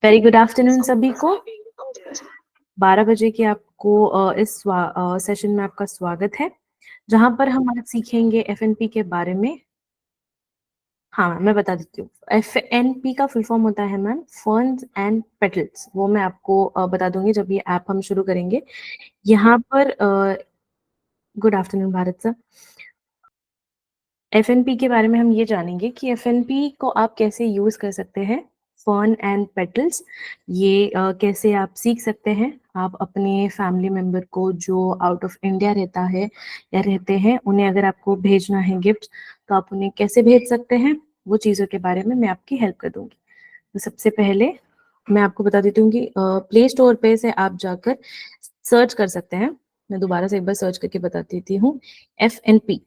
Very good afternoon सभी को। 12 बजे के आपको इस सेशन में आपका स्वागत है, जहां पर हम आज सीखेंगे एफएनपी के बारे में। हाँ, मैं बता देती हूँ। एफएनपी का फुल फॉर्म होता है मैम फंड्स एंड पेटल्स। वो मैं आपको बता दूंगी जब ये ऐप हम शुरू करेंगे। यहाँ पर good afternoon Bharat sir. FNP के बारे में हम ये जानेंगे कि एफएनपी को आप कैसे यूज कर सकते हैं। फन एंड पेटल्स ये कैसे आप सीख सकते हैं। आप अपने फैमिली मेंबर को जो आउट ऑफ इंडिया रहता है या रहते हैं, उन्हें अगर आपको भेजना है गिफ्ट, तो आप उन्हें कैसे भेज सकते हैं, वो चीज़ों के बारे में मैं आपकी हेल्प कर दूंगी। तो सबसे पहले मैं आपको बता देती हूँ कि प्ले स्टोर पे से आप जाकर सर्च कर सकते हैं। मैं दोबारा से एक बार सर्च करके बता देती हूँ। एफएनपी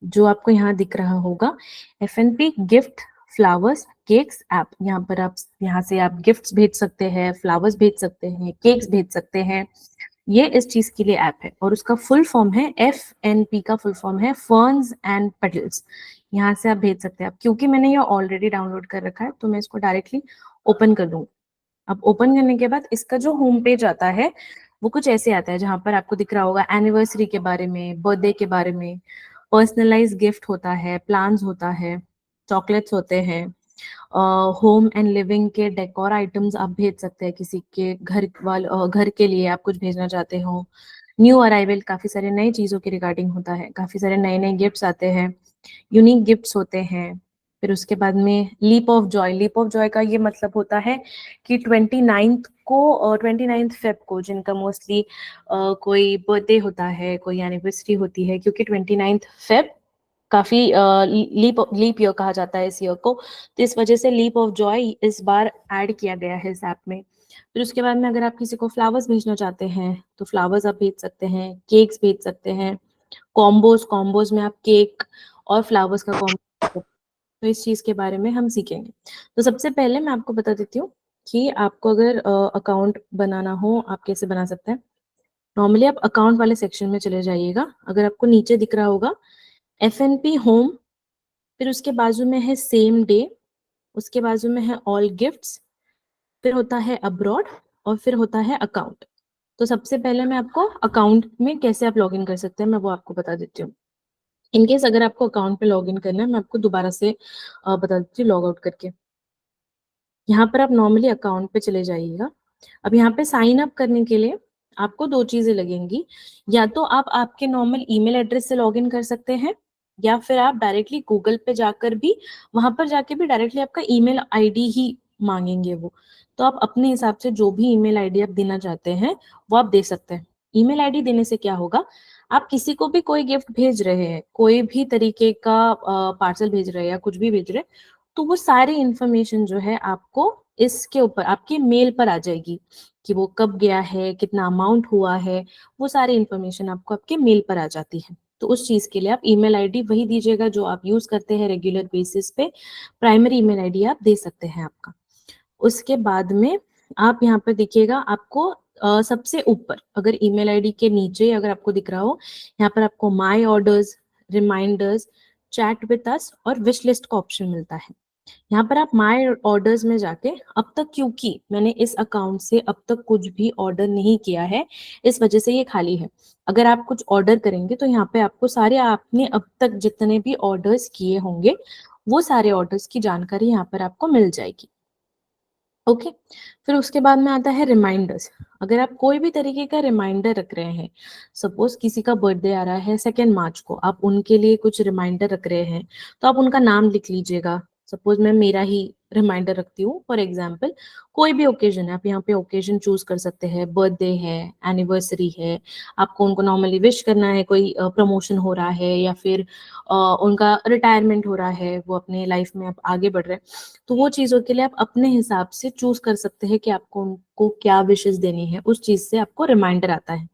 जो आपको यहाँ दिख रहा होगा, FNP gift flowers cakes app. यहाँ पर आप यहाँ से आप गिफ्ट्स भेज सकते हैं, फ्लावर्स भेज सकते हैं, केक्स भेज सकते हैं। ये इस चीज के लिए ऐप है और उसका फुल फॉर्म है एफएनपी का फुल फॉर्म है फर्न्स एंड पेटल्स। यहाँ से आप भेज सकते हैं। अब क्योंकि मैंने ये ऑलरेडी डाउनलोड कर रखा है, तो मैं इसको डायरेक्टली ओपन कर दूंगी। अब ओपन करने के बाद इसका जो होम पेज आता है वो कुछ ऐसे आता है, जहां पर आपको दिख रहा होगा एनिवर्सरी के बारे में, बर्थडे के बारे में, पर्सनलाइज गिफ्ट होता है, प्लान्स होता है, चॉकलेट्स होते हैं, होम एंड लिविंग के डेकोर आइटम्स आप भेज सकते हैं। किसी के घर के लिए आप कुछ भेजना चाहते हो, न्यू अराइवल, काफी सारे नई चीजों के रिगार्डिंग होता है, काफी सारे नए नए गिफ्ट्स आते हैं, यूनिक गिफ्ट्स होते हैं। फिर उसके बाद में leap of joy. Leap of joy का ये मतलब होता है कि 29th फेब को जिनका मोस्टली कोई बर्थडे होता है, कोई एनिवर्सरी होती है, क्योंकि 29th फेब काफी लीप लीप ईयर कहा जाता है इस ईयर को, तो इस वजह से लीप ऑफ जॉय इस बार ऐड किया गया है इस ऐप में। फिर उसके बाद में अगर आप किसी को फ्लावर्स भेजना चाहते हैं, तो फ्लावर्स आप भेज सकते हैं, केक्स भेज सकते हैं, कॉम्बोज कॉम्बोज में आप केक और फ्लावर्स का कॉम्बो। तो इस चीज के बारे में हम सीखेंगे। तो सबसे पहले मैं आपको बता देती हूँ कि आपको अगर अकाउंट बनाना हो, आप कैसे बना सकते हैं। नॉर्मली आप अकाउंट वाले सेक्शन में चले जाइएगा। अगर आपको नीचे दिख रहा होगा एफएनपी होम, फिर उसके बाजू में है सेम डे, उसके बाजू में है ऑल गिफ्ट्स, फिर होता है अब्रॉड और फिर होता है अकाउंट। तो सबसे पहले मैं आपको अकाउंट में कैसे आप लॉगिन कर सकते हैं मैं वो आपको बता देती हूँ। इनकेस अगर आपको अकाउंट पे लॉगिन करना है, मैं आपको दोबारा से बता देती हूँ लॉग आउट करके। यहाँ पर आप नॉर्मली अकाउंट पे चले जाइएगा। अब यहाँ पे साइन अप करने के लिए आपको दो चीजें लगेंगी। या तो आप आपके नॉर्मल ईमेल एड्रेस से लॉगिन कर सकते हैं, या फिर आप डायरेक्टली गूगल पे जाकर भी, वहां पर जाके भी डायरेक्टली आपका ईमेल आईडी ही मांगेंगे वो। तो आप अपने हिसाब से जो भी ईमेल आईडी आप देना चाहते हैं वो आप दे सकते हैं। ईमेल आईडी देने से क्या होगा, आप किसी को भी कोई गिफ्ट भेज रहे हैं, कोई भी तरीके का पार्सल भेज रहे हैं या कुछ भी भेज रहे हैं, तो वो सारी इंफॉर्मेशन जो है आपको इसके ऊपर आपके मेल पर आ जाएगी कि वो कब गया है, कितना अमाउंट हुआ है। वो सारी इंफॉर्मेशन आपको आपके मेल पर आ जाती है। तो उस चीज के लिए आप ईमेल आईडी वही दीजिएगा जो आप यूज करते हैं रेगुलर बेसिस पे। प्राइमरी ईमेल आईडी आप दे सकते हैं आपका। उसके बाद में आप यहाँ पर देखिएगा, आपको सबसे ऊपर अगर ईमेल आईडी के नीचे अगर आपको दिख रहा हो, यहाँ पर आपको my orders, reminders, chat with us और विश लिस्ट का ऑप्शन मिलता है। यहाँ पर आप माय ऑर्डर्स में जाके, अब तक क्योंकि मैंने इस अकाउंट से अब तक कुछ भी ऑर्डर नहीं किया है, इस वजह से ये खाली है। अगर आप कुछ ऑर्डर करेंगे तो यहाँ पे आपको सारे आपने अब तक जितने भी ऑर्डर्स किए होंगे, वो सारे ऑर्डर्स की जानकारी यहाँ पर आपको मिल जाएगी। ओके। फिर उसके बाद में आता है रिमाइंडर्स। अगर आप कोई भी तरीके का रिमाइंडर रख रहे हैं, सपोज किसी का बर्थडे आ रहा है 2 मार्च को, आप उनके लिए कुछ रिमाइंडर रख रहे हैं, तो आप उनका नाम लिख लीजिएगा। सपोज मैं मेरा ही रिमाइंडर रखती हूँ फॉर एग्जाम्पल। कोई भी ओकेजन है, आप यहाँ पे ओकेजन चूज कर सकते हैं, बर्थडे है, एनिवर्सरी है, आपको उनको नॉर्मली विश करना है, कोई प्रमोशन हो रहा है, या फिर उनका रिटायरमेंट हो रहा है, वो अपने लाइफ में आप आगे बढ़ रहे हैं, तो वो चीजों के लिए आप अपने हिसाब से चूज कर सकते हैं कि आपको उनको क्या विशेस देनी है। उस चीज से आपको रिमाइंडर आता है।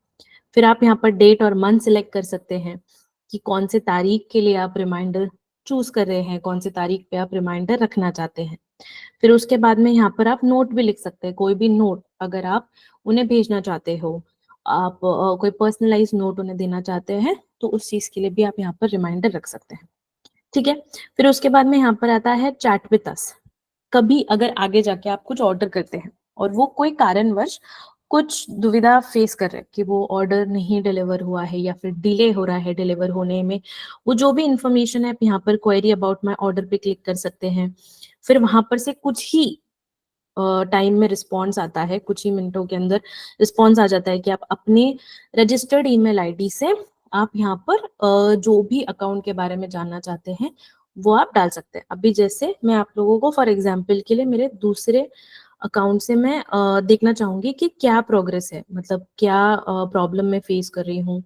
फिर आप यहाँ पर डेट और मंथ सिलेक्ट कर सकते हैं कि कौन से तारीख के लिए आप रिमाइंडर चूज कर रहे हैं, कौन से तारीख पे आप रिमाइंडर रखना चाहते हैं। फिर उसके बाद में यहाँ पर आप नोट भी लिख सकते हैं, कोई भी नोट अगर आप उन्हें भेजना चाहते हो, आप कोई पर्सनलाइज नोट उन्हें देना चाहते हैं, तो उस चीज के लिए भी आप यहाँ पर रिमाइंडर रख सकते हैं। ठीक है। फिर उसके बाद में यहाँ पर आता है चैट विद अस। कभी अगर आगे जाके आप कुछ ऑर्डर करते हैं और वो कोई कारणवश कुछ दुविधा फेस कर रहे हैं कि वो ऑर्डर नहीं डिलीवर हुआ है या फिर डिले हो रहा है डिलीवर होने में, वो जो भी इंफॉर्मेशन है आप यहाँ पर क्वेरी अबाउट माय ऑर्डर पे क्लिक कर सकते हैं। फिर वहां पर से कुछ ही टाइम में रिस्पॉन्स आता है, कुछ ही मिनटों के अंदर रिस्पॉन्स आ जाता है कि आप अपने रजिस्टर्ड ईमेल आईडी से आप यहाँ पर जो भी अकाउंट के बारे में जानना चाहते हैं वो आप डाल सकते हैं। अभी जैसे मैं आप लोगों को फॉर एग्जांपल के लिए मेरे दूसरे अकाउंट से मैं देखना चाहूंगी कि क्या प्रोग्रेस है, मतलब क्या प्रॉब्लम मैं फेस कर रही हूँ।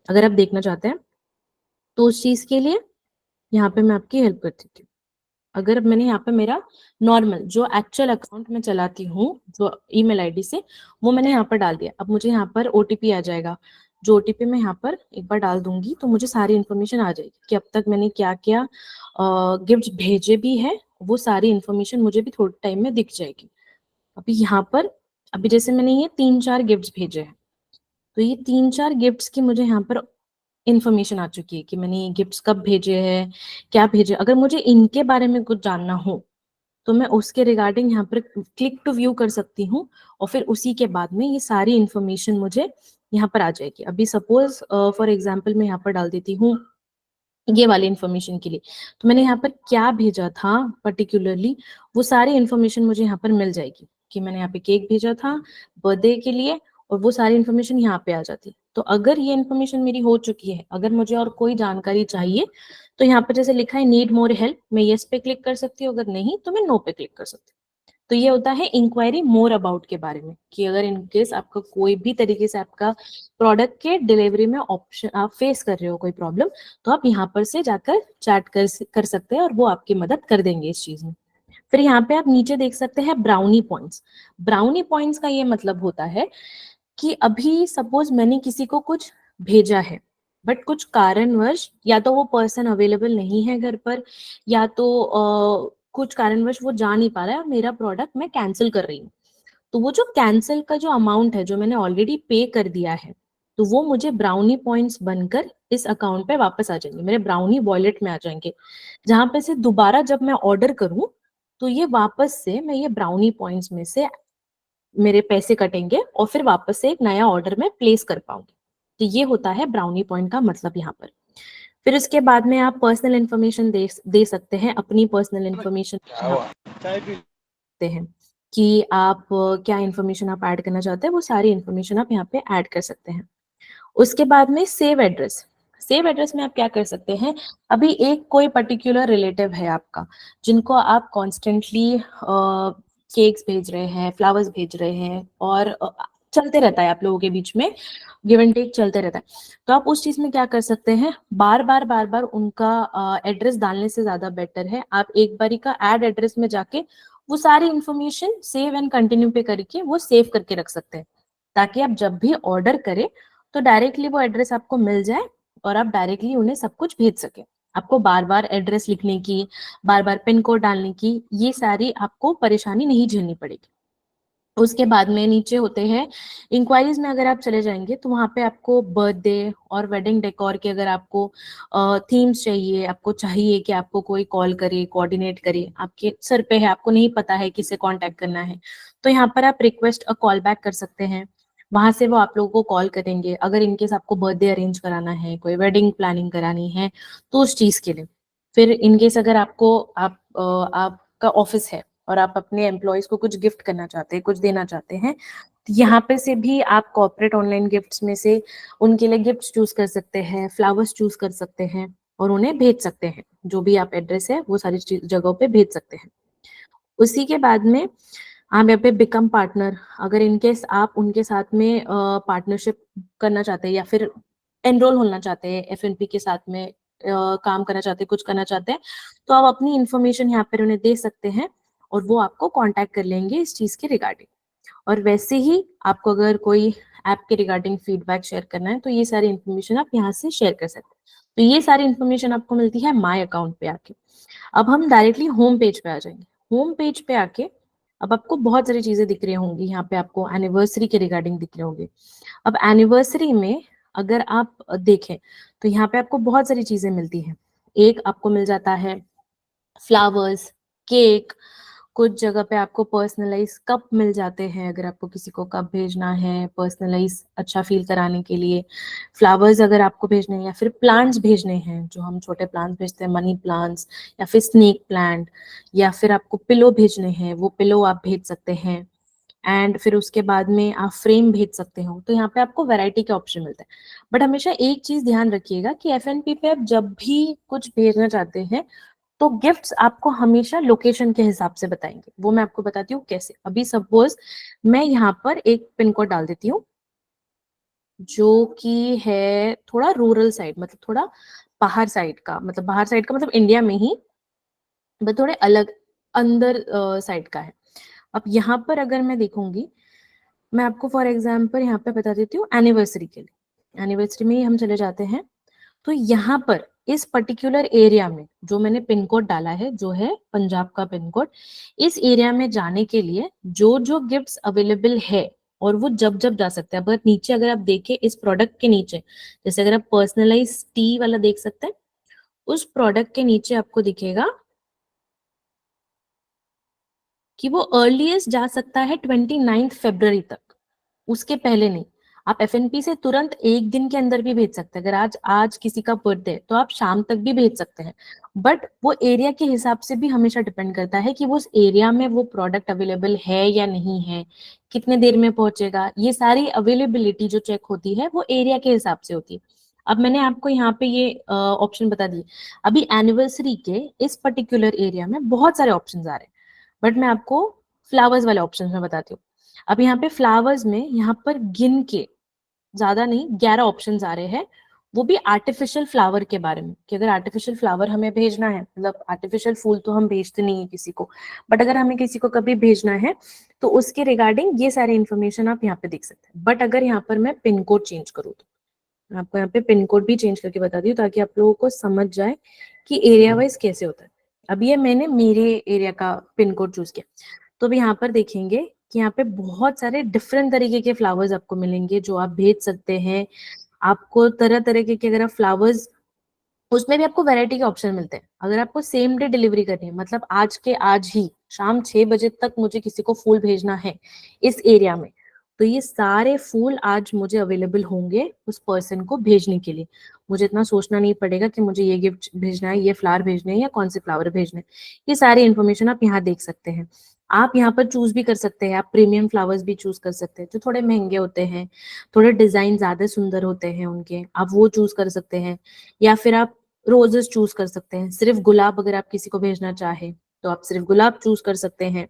अगर आप देखना चाहते हैं तो उस चीज के लिए यहाँ पे मैं आपकी हेल्प कर देती हूँ। अगर मैंने यहाँ पे मेरा नॉर्मल जो एक्चुअल अकाउंट में चलाती हूँ जो ईमेल आईडी से, वो मैंने यहाँ पर डाल दिया। अब मुझे यहाँ पर ओटीपी आ जाएगा, जो ओटीपी मैं यहाँ पर एक बार डाल दूंगी तो मुझे सारी इन्फॉर्मेशन आ जाएगी कि अब तक मैंने क्या क्या गिफ्ट भेजे भी है, वो सारी इन्फॉर्मेशन मुझे भी थोड़े टाइम में दिख जाएगी। अभी यहाँ पर अभी जैसे मैंने ये 3-4 गिफ्ट्स भेजे हैं, तो ये 3-4 गिफ्ट्स की मुझे यहाँ पर इन्फॉर्मेशन आ चुकी है कि मैंने ये गिफ्ट्स कब भेजे हैं, क्या भेजे। अगर मुझे इनके बारे में कुछ जानना हो तो मैं उसके रिगार्डिंग यहाँ पर क्लिक टू व्यू कर सकती हूँ और फिर उसी के बाद में ये सारी इन्फॉर्मेशन मुझे यहाँ पर आ जाएगी। अभी सपोज फॉर एग्जांपल मैं यहाँ पर डाल देती हूँ ये वाली इन्फॉर्मेशन के लिए, तो मैंने यहाँ पर क्या भेजा था पर्टिकुलरली, वो सारी इन्फॉर्मेशन मुझे यहाँ पर मिल जाएगी कि मैंने यहाँ पे केक भेजा था बर्थडे के लिए, और वो सारी इन्फॉर्मेशन यहाँ पे आ जाती। तो अगर ये इन्फॉर्मेशन मेरी हो चुकी है, अगर मुझे और कोई जानकारी चाहिए तो यहाँ पर जैसे लिखा है नीड मोर हेल्प, मैं यस पे क्लिक कर सकती हूँ, अगर नहीं तो मैं नो पे क्लिक कर सकती हूँ। तो ये होता है इंक्वायरी मोर अबाउट के बारे में, कि अगर इनकेस आपका कोई भी तरीके से आपका प्रोडक्ट के डिलीवरी में ऑप्शन आप फेस कर रहे हो कोई प्रॉब्लम, तो आप यहाँ पर से जाकर चैट कर सकते हैं और वो आपकी मदद कर देंगे इस चीज में। फिर यहाँ पे आप नीचे देख सकते हैं ब्राउनी पॉइंट्स। ब्राउनी पॉइंट्स का ये मतलब होता है कि अभी सपोज मैंने किसी को कुछ भेजा है बट कुछ कारणवश या तो वो पर्सन अवेलेबल नहीं है घर पर, या तो कुछ कारणवश वो जा नहीं पा रहा है और मेरा प्रोडक्ट मैं कैंसिल कर रही हूँ, तो वो जो कैंसिल का जो अमाउंट है जो मैंने ऑलरेडी पे कर दिया है, तो वो मुझे ब्राउनी पॉइंट्स बनकर इस अकाउंट पे वापस आ जाएंगे, मेरे ब्राउनी वॉलेट में आ जाएंगे, जहां पे से दोबारा जब मैं ऑर्डर करूं तो ये वापस से मैं ये ब्राउनी पॉइंट्स में से मेरे पैसे कटेंगे और फिर वापस से एक नया ऑर्डर में प्लेस कर पाऊंगी। तो ये होता है ब्राउनी पॉइंट का मतलब यहाँ पर। फिर उसके बाद में आप पर्सनल इन्फॉर्मेशन दे सकते हैं, अपनी पर्सनल इन्फॉर्मेशन सकते हैं कि आप क्या इन्फॉर्मेशन आप ऐड करना चाहते हैं, वो सारी इन्फॉर्मेशन आप यहाँ पे ऐड कर सकते हैं। उसके बाद में सेव एड्रेस। सेव एड्रेस में आप क्या कर सकते हैं, अभी एक कोई पर्टिकुलर रिलेटिव है आपका जिनको आप कॉन्स्टेंटली केक्स भेज रहे हैं, फ्लावर्स भेज रहे हैं, और चलते रहता है आप लोगों के बीच में गिव एंड टेक चलते रहता है। तो आप उस चीज में क्या कर सकते हैं, बार बार उनका एड्रेस डालने से ज्यादा बेटर है आप एक बारी का ऐड एड्रेस में जाके वो सारी इंफॉर्मेशन सेव एंड कंटिन्यू पे करके वो सेव करके रख सकते हैं, ताकि आप जब भी ऑर्डर करें तो डायरेक्टली वो एड्रेस आपको मिल जाए और आप डायरेक्टली उन्हें सब कुछ भेज सके। आपको बार बार एड्रेस लिखने की, बार बार पिन कोड डालने की, ये सारी आपको परेशानी नहीं झेलनी पड़ेगी। उसके बाद में नीचे होते हैं इंक्वायरीज में, अगर आप चले जाएंगे तो वहां पे आपको बर्थडे और वेडिंग डेकोर के अगर आपको थीम्स चाहिए, आपको चाहिए कि आपको कोई कॉल करे कोऑर्डिनेट करे, आपके सर पे है आपको नहीं पता है किसे कांटेक्ट करना है, तो यहाँ पर आप रिक्वेस्ट अ कॉल बैक कर सकते हैं। वहां से वो आप लोगों को कॉल करेंगे अगर इनकेस आपको बर्थडे अरेंज कराना है, कोई वेडिंग प्लानिंग करानी है तो उस चीज के लिए। फिर इनकेस अगर आपका ऑफिस है और आप अपने एम्प्लॉयज को कुछ गिफ्ट करना चाहते हैं, कुछ देना चाहते हैं, तो यहाँ पे से भी आप कॉर्पोरेट ऑनलाइन गिफ्ट्स में से उनके लिए गिफ्ट्स चूज कर सकते हैं, फ्लावर्स चूज कर सकते हैं और उन्हें भेज सकते हैं। जो भी आप एड्रेस है वो सारी जगहों पे भेज सकते हैं। उसी के बाद में आप यहाँ पे बिकम पार्टनर, अगर इनकेस आप उनके साथ में पार्टनरशिप करना चाहते हैं या फिर एनरोल होना चाहते हैं एफएनपी के साथ में काम करना चाहते हैं, कुछ करना चाहते हैं, तो आप अपनी इंफॉर्मेशन यहाँ पर उन्हें दे सकते हैं और वो आपको कांटेक्ट कर लेंगे इस चीज के रिगार्डिंग। और वैसे ही आपको अगर कोई ऐप के रिगार्डिंग फीडबैक शेयर करना है तो ये सारी इन्फॉर्मेशन आप यहाँ से शेयर कर सकते हैं। तो ये सारी इन्फॉर्मेशन आपको मिलती है माय अकाउंट पे आके। अब हम डायरेक्टली होम पेज पे आ जाएंगे। होम पेज पे आके अब आपको बहुत सारी चीजें दिख रही होंगी, यहाँ पे आपको एनिवर्सरी के रिगार्डिंग दिख रहे होंगे। अब एनिवर्सरी में अगर आप देखें तो यहाँ पे आपको बहुत सारी चीजें मिलती हैं। एक आपको मिल जाता है फ्लावर्स, केक, कुछ जगह पे आपको पर्सनलाइज कप मिल जाते हैं, अगर आपको किसी को कप भेजना है पर्सनलाइज अच्छा फील कराने के लिए। फ्लावर्स अगर आपको भेजने हैं, या फिर प्लांट्स भेजने हैं, जो हम छोटे प्लांट्स भेजते हैं, मनी प्लांट्स या फिर स्नेक प्लांट, या फिर आपको पिलो भेजने हैं, वो पिलो आप भेज सकते हैं। एंड फिर उसके बाद में आप फ्रेम भेज सकते हो। तो यहाँ पे आपको वैरायटी के ऑप्शन मिलते हैं। बट हमेशा एक चीज ध्यान रखिएगा कि एफएनपी पे आप जब भी कुछ भेजना चाहते हैं तो गिफ्ट्स आपको हमेशा लोकेशन के हिसाब से बताएंगे। वो मैं आपको बताती हूँ कैसे। अभी सपोज मैं यहाँ पर एक पिन कोड डाल देती हूँ जो कि है थोड़ा रूरल साइड, मतलब थोड़ा बाहर साइड का, मतलब बाहर साइड का मतलब इंडिया में ही, बट थोड़े अलग अंदर साइड का है। अब यहाँ पर अगर मैं देखूंगी, मैं आपको फॉर एग्जाम्पल यहाँ पे बता देती हूँ एनिवर्सरी के लिए। एनिवर्सरी में ही हम चले जाते हैं। तो यहाँ पर इस पर्टिकुलर एरिया में जो मैंने पिन कोड डाला है, जो है पंजाब का पिन कोड, इस एरिया में जाने के लिए जो जो गिफ्ट्स अवेलेबल है, और वो जब जब जा सकते हैं। अगर नीचे अगर आप देखें इस प्रोडक्ट के नीचे, जैसे अगर आप पर्सनलाइज टी वाला देख सकते हैं, उस प्रोडक्ट के नीचे आपको दिखेगा कि वो अर्लीस्ट जा सकता है 29 फरवरी तक, उसके पहले नहीं। आप एफएनपी से तुरंत एक दिन के अंदर भी भेज सकते हैं। अगर आज आज किसी का बर्थडे है तो आप शाम तक भी भेज सकते हैं। बट वो एरिया के हिसाब से भी हमेशा डिपेंड करता है कि वो उस एरिया में वो प्रोडक्ट अवेलेबल है या नहीं है, कितने देर में पहुंचेगा। ये सारी अवेलेबिलिटी जो चेक होती है वो एरिया के हिसाब से होती है। अब मैंने आपको यहाँ पे ये ऑप्शन बता दिए। अभी एनिवर्सरी के इस पर्टिकुलर एरिया में बहुत सारे ऑप्शन आ रहे हैं, बट मैं आपको फ्लावर्स वाले ऑप्शन में बताती हूँ। अब यहाँ पे फ्लावर्स में यहाँ पर गिन के ज्यादा नहीं 11 ऑप्शन आ रहे हैं, वो भी आर्टिफिशियल फ्लावर के बारे में, कि अगर आर्टिफिशियल फ्लावर हमें भेजना है, मतलब आर्टिफिशियल फूल तो हम भेजते नहीं है किसी को, बट अगर हमें किसी को कभी भेजना है तो उसके रिगार्डिंग ये सारी इन्फॉर्मेशन आप यहाँ पे देख सकते हैं। बट अगर यहाँ पर मैं पिन कोड चेंज करूँ तो मैं आपको यहाँ पे पिन कोड भी चेंज करके बता दी हूँ, ताकि आप लोगों को समझ जाए कि एरिया वाइज कैसे होता है। अब ये मैंने मेरे एरिया का पिन कोड चूज किया, तो भी यहाँ पर देखेंगे कि यहाँ पे बहुत सारे डिफरेंट तरीके के फ्लावर्स आपको मिलेंगे जो आप भेज सकते हैं। आपको तरह तरह के अगर आप फ्लावर्स, उसमें भी आपको वैरायटी के ऑप्शन मिलते हैं। अगर आपको सेम डे डिलीवरी करनी है, मतलब आज के आज ही शाम 6 बजे तक मुझे किसी को फूल भेजना है इस एरिया में, तो ये सारे फूल आज मुझे अवेलेबल होंगे उस पर्सन को भेजने के लिए। मुझे इतना सोचना नहीं पड़ेगा कि मुझे ये गिफ्ट भेजना है, ये फ्लावर भेजने हैं, या कौन से फ्लावर भेजने हैं। ये सारी इन्फॉर्मेशन आप यहाँ देख सकते हैं। आप यहाँ पर चूज भी कर सकते हैं, आप प्रीमियम फ्लावर्स भी चूज कर सकते हैं जो थोड़े महंगे होते हैं, थोड़े डिजाइन ज्यादा सुंदर होते हैं उनके, आप वो चूज कर सकते हैं। या फिर आप रोजेस चूज कर सकते हैं, सिर्फ गुलाब अगर आप किसी को भेजना चाहे तो आप सिर्फ गुलाब चूज कर सकते हैं।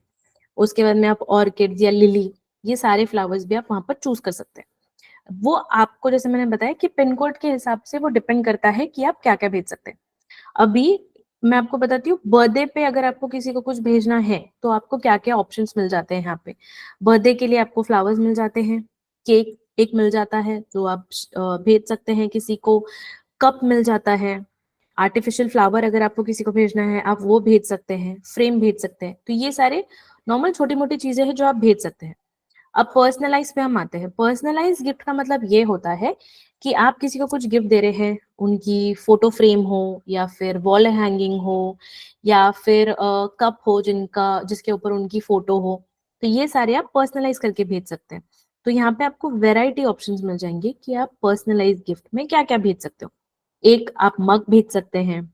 उसके बाद में आप ऑर्किड या लिली, ये सारे फ्लावर्स भी आप वहां पर चूज कर सकते हैं। वो आपको, जैसे मैंने बताया कि पिन कोड के हिसाब से वो डिपेंड करता है कि आप क्या क्या भेज सकते हैं। अभी मैं आपको बताती हूँ, बर्थडे पे अगर आपको किसी को कुछ भेजना है तो आपको क्या क्या ऑप्शंस मिल जाते हैं यहाँ पे। बर्थडे के लिए आपको फ्लावर्स मिल जाते हैं, केक एक मिल जाता है जो आप भेज सकते हैं किसी को, कप मिल जाता है, आर्टिफिशियल फ्लावर अगर आपको किसी को भेजना है आप वो भेज सकते हैं, फ्रेम भेज सकते हैं। तो ये सारे नॉर्मल छोटी मोटी चीजें हैं जो आप भेज सकते हैं। अब पर्सनलाइज पे हम आते हैं। पर्सनलाइज गिफ्ट का मतलब ये होता है कि आप किसी को कुछ गिफ्ट दे रहे हैं, उनकी फोटो फ्रेम हो, या फिर वॉल हैंगिंग हो, या फिर कप हो जिनका जिसके ऊपर उनकी फोटो हो। तो ये सारे आप पर्सनलाइज करके भेज सकते हैं। तो यहाँ पे आपको वेराइटी ऑप्शंस मिल जाएंगे कि आप पर्सनलाइज गिफ्ट में क्या क्या भेज सकते हो। एक आप मग भेज सकते हैं,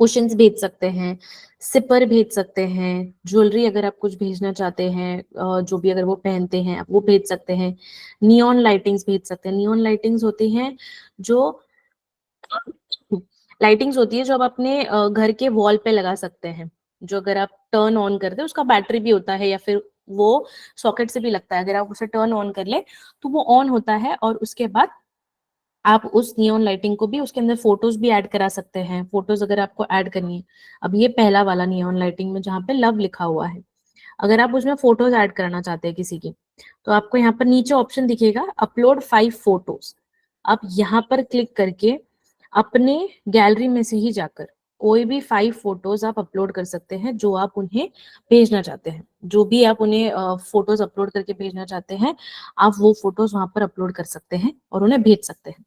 कुशन्स भेज सकते हैं, सिपर भेज सकते हैं, ज्वेलरी अगर आप कुछ भेजना चाहते हैं, जो भी अगर वो पहनते हैं आप वो भेज सकते हैं, नियॉन लाइटिंग्स भेज सकते हैं। नियॉन लाइटिंग्स होती हैं जो लाइटिंग्स होती है जो आप अपने घर के वॉल पे लगा सकते हैं, जो अगर आप टर्न ऑन करते हैं, उसका बैटरी भी होता है या फिर वो सॉकेट से भी लगता है। अगर आप उसे टर्न ऑन कर ले तो वो ऑन होता है, और उसके बाद आप उस नियॉन लाइटिंग को भी उसके अंदर फोटोज भी ऐड करा सकते हैं। फोटोज अगर आपको ऐड करनी है, अब ये पहला वाला नियॉन लाइटिंग में जहाँ पे लव लिखा हुआ है, अगर आप उसमें फोटोज ऐड कराना चाहते हैं किसी की, तो आपको यहाँ पर नीचे ऑप्शन दिखेगा अपलोड 5 फोटोज। आप यहाँ पर क्लिक करके अपने गैलरी में से ही जाकर कोई भी 5 फोटोज आप अपलोड कर सकते हैं जो आप उन्हें भेजना चाहते हैं। जो भी आप उन्हें फोटोज अपलोड करके भेजना चाहते हैं, आप वो फोटोज वहां पर अपलोड कर सकते हैं और उन्हें भेज सकते हैं।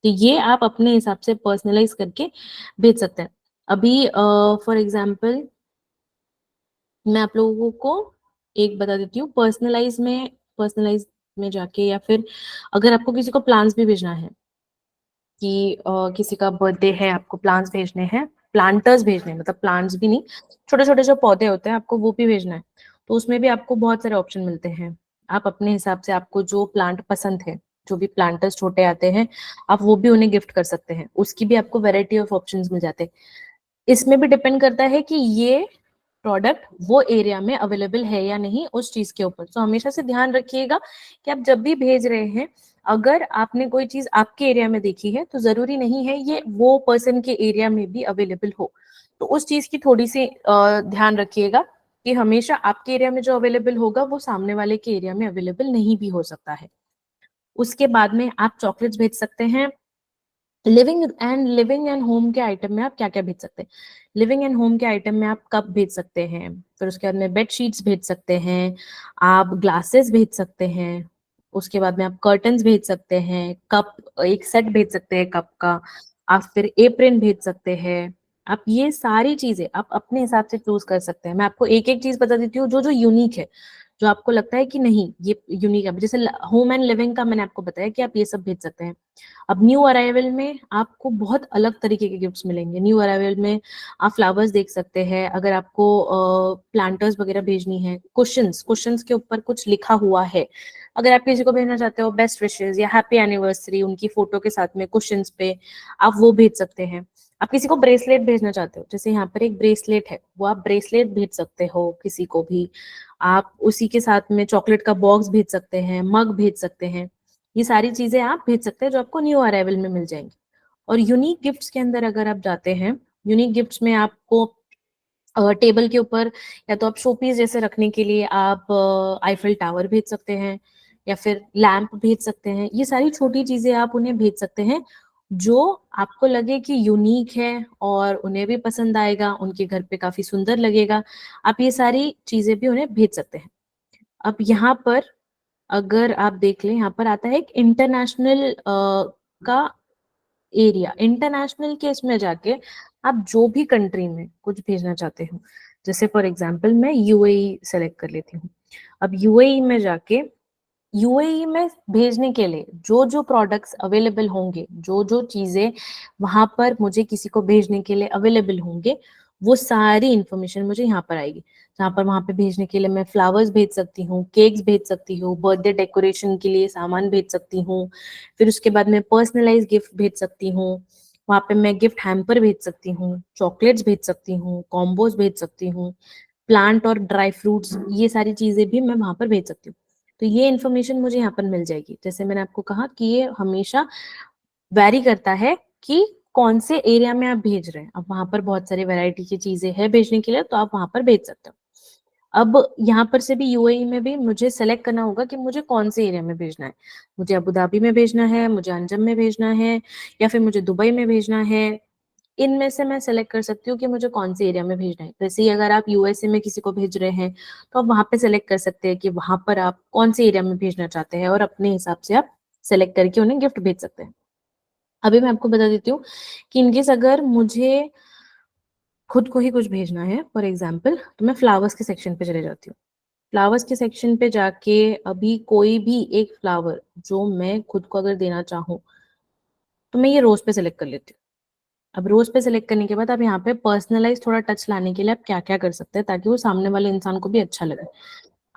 तो ये आप अपने हिसाब से पर्सनलाइज करके भेज सकते हैं। अभी फॉर एग्जाम्पल मैं आप लोगों को एक बता देती हूँ, पर्सनलाइज में जाके, या फिर अगर आपको किसी को प्लान्स भी भेजना है कि किसी का बर्थडे है, आपको प्लान्स भेजने हैं, प्लांटर्स भेजने हैं, मतलब प्लांट्स भी नहीं, छोटे छोटे जो पौधे होते हैं आपको वो भी भेजना है, तो उसमें भी आपको बहुत सारे ऑप्शन मिलते हैं। आप अपने हिसाब से आपको जो प्लांट पसंद है, जो भी प्लांटर्स छोटे आते हैं, आप वो भी उन्हें गिफ्ट कर सकते हैं, उसकी भी आपको वेराइटी ऑफ ऑप्शंस मिल जाते हैं। इसमें भी डिपेंड करता है कि ये प्रोडक्ट वो एरिया में अवेलेबल है या नहीं उस चीज के ऊपर। तो हमेशा से ध्यान रखिएगा कि आप जब भी भेज रहे हैं, अगर आपने कोई चीज आपके एरिया में देखी है तो जरूरी नहीं है ये वो पर्सन के एरिया में भी अवेलेबल हो। तो उस चीज की थोड़ी सी ध्यान रखिएगा कि हमेशा आपके एरिया में जो अवेलेबल होगा वो सामने वाले के एरिया में अवेलेबल नहीं भी हो सकता है। उसके बाद में आप चॉकलेट्स भेज सकते हैं। लिविंग एंड होम के आइटम में आप क्या क्या भेज सकते हैं? लिविंग एंड होम के आइटम में आप कप भेज सकते हैं, फिर उसके बाद में बेड शीट्स भेज सकते हैं, आप ग्लासेस भेज सकते हैं, उसके बाद में आप कर्टन्स भेज सकते हैं, कप एक सेट भेज सकते हैं कप का, आप फिर एप्रन भेज सकते हैं। आप ये सारी चीजें आप अपने हिसाब से चूज कर सकते हैं। मैं आपको एक एक चीज बता देती हूँ जो जो यूनिक है, जो आपको लगता है कि नहीं ये यूनिक है। जैसे होम एंड लिविंग का मैंने आपको बताया कि आप ये सब भेज सकते हैं। अब न्यू अराइवल में आपको बहुत अलग तरीके के गिफ्ट्स मिलेंगे। न्यू अराइवल में आप फ्लावर्स देख सकते हैं, अगर आपको प्लांटर्स वगैरह भेजनी है, क्वेश्चंस क्वेश्चंस के ऊपर कुछ लिखा हुआ है, अगर आप किसी को भेजना चाहते हो बेस्ट विशेस या हैप्पी एनिवर्सरी उनकी फोटो के साथ में क्वेश्चंस पे, आप वो भेज सकते हैं। आप किसी को ब्रेसलेट भेजना चाहते हो, जैसे यहाँ पर एक ब्रेसलेट है, वो आप ब्रेसलेट भेज सकते हो किसी को भी। आप उसी के साथ में चॉकलेट का बॉक्स भेज सकते हैं, मग भेज सकते हैं। ये सारी चीजें आप भेज सकते हैं जो आपको न्यू अराइवल में मिल जाएंगी। और यूनिक गिफ्ट्स के अंदर अगर आप जाते हैं, यूनिक गिफ्ट्स में आपको टेबल के ऊपर या तो आप शोपीस जैसे रखने के लिए आप आईफिल टावर भेज सकते हैं, या फिर लैंप भेज सकते हैं। ये सारी छोटी चीजें आप उन्हें भेज सकते हैं जो आपको लगे कि यूनिक है और उन्हें भी पसंद आएगा, उनके घर पे काफी सुंदर लगेगा। आप ये सारी चीजें भी उन्हें भेज सकते हैं। अब यहाँ पर अगर आप देख लें, यहाँ पर आता है एक इंटरनेशनल का एरिया। इंटरनेशनल के इसमें जाके आप जो भी कंट्री में कुछ भेजना चाहते हो, जैसे फॉर एग्जांपल मैं यूएई सेलेक्ट कर लेती हूँ। अब यूएई में जाके, यूएई में भेजने के लिए जो जो प्रोडक्ट्स अवेलेबल होंगे, जो जो चीजें वहां पर मुझे किसी को भेजने के लिए अवेलेबल होंगे, वो सारी इंफॉर्मेशन मुझे यहाँ पर आएगी। जहाँ पर वहां पे भेजने के लिए मैं फ्लावर्स भेज सकती हूँ, केक्स भेज सकती हूँ, बर्थडे डेकोरेशन के लिए सामान भेज सकती हूँ, फिर उसके बाद मैं पर्सनलाइज गिफ्ट भेज सकती हूँ। वहां पे मैं गिफ्ट हैम्पर भेज सकती हूँ, चॉकलेट्स भेज सकती हूँ, कॉम्बोज भेज सकती हूँ, प्लांट और ड्राई फ्रूट्स, ये सारी चीजें भी मैं वहां पर भेज सकती हूँ। तो ये इन्फॉर्मेशन मुझे यहाँ पर मिल जाएगी। जैसे मैंने आपको कहा कि ये हमेशा वैरी करता है कि कौन से एरिया में आप भेज रहे हैं। अब वहां पर बहुत सारी वैरायटी की चीजें हैं भेजने के लिए, तो आप वहां पर भेज सकते हो। अब यहाँ पर से भी यूएई में भी मुझे सेलेक्ट करना होगा कि मुझे कौन से एरिया में भेजना है। मुझे अबू धाबी में भेजना है, मुझे अंजम में भेजना है, या फिर मुझे दुबई में भेजना है। इनमें से मैं सेलेक्ट कर सकती हूँ कि मुझे कौन से एरिया में भेजना है। वैसे ही अगर आप यूएसए में किसी को भेज रहे हैं तो आप वहां पे सेलेक्ट कर सकते हैं कि वहां पर आप कौन से एरिया में भेजना चाहते हैं, और अपने हिसाब से आप सेलेक्ट करके उन्हें गिफ्ट भेज सकते हैं। अभी मैं आपको बता देती हूँ कि इनकेस अगर मुझे खुद को ही कुछ भेजना है फॉर एग्जाम्पल, तो मैं फ्लावर्स के सेक्शन पे चले जाती हूँ। फ्लावर्स के सेक्शन पे जाके अभी कोई भी एक फ्लावर जो मैं खुद को अगर देना चाहूँ, तो मैं ये रोज पे सेलेक्ट कर लेती हूँ। अब रोज पे सेलेक्ट करने के बाद आप यहाँ पे पर्सनलाइज थोड़ा टच लाने के लिए आप क्या क्या कर सकते हैं ताकि वो सामने वाले इंसान को भी अच्छा लगे।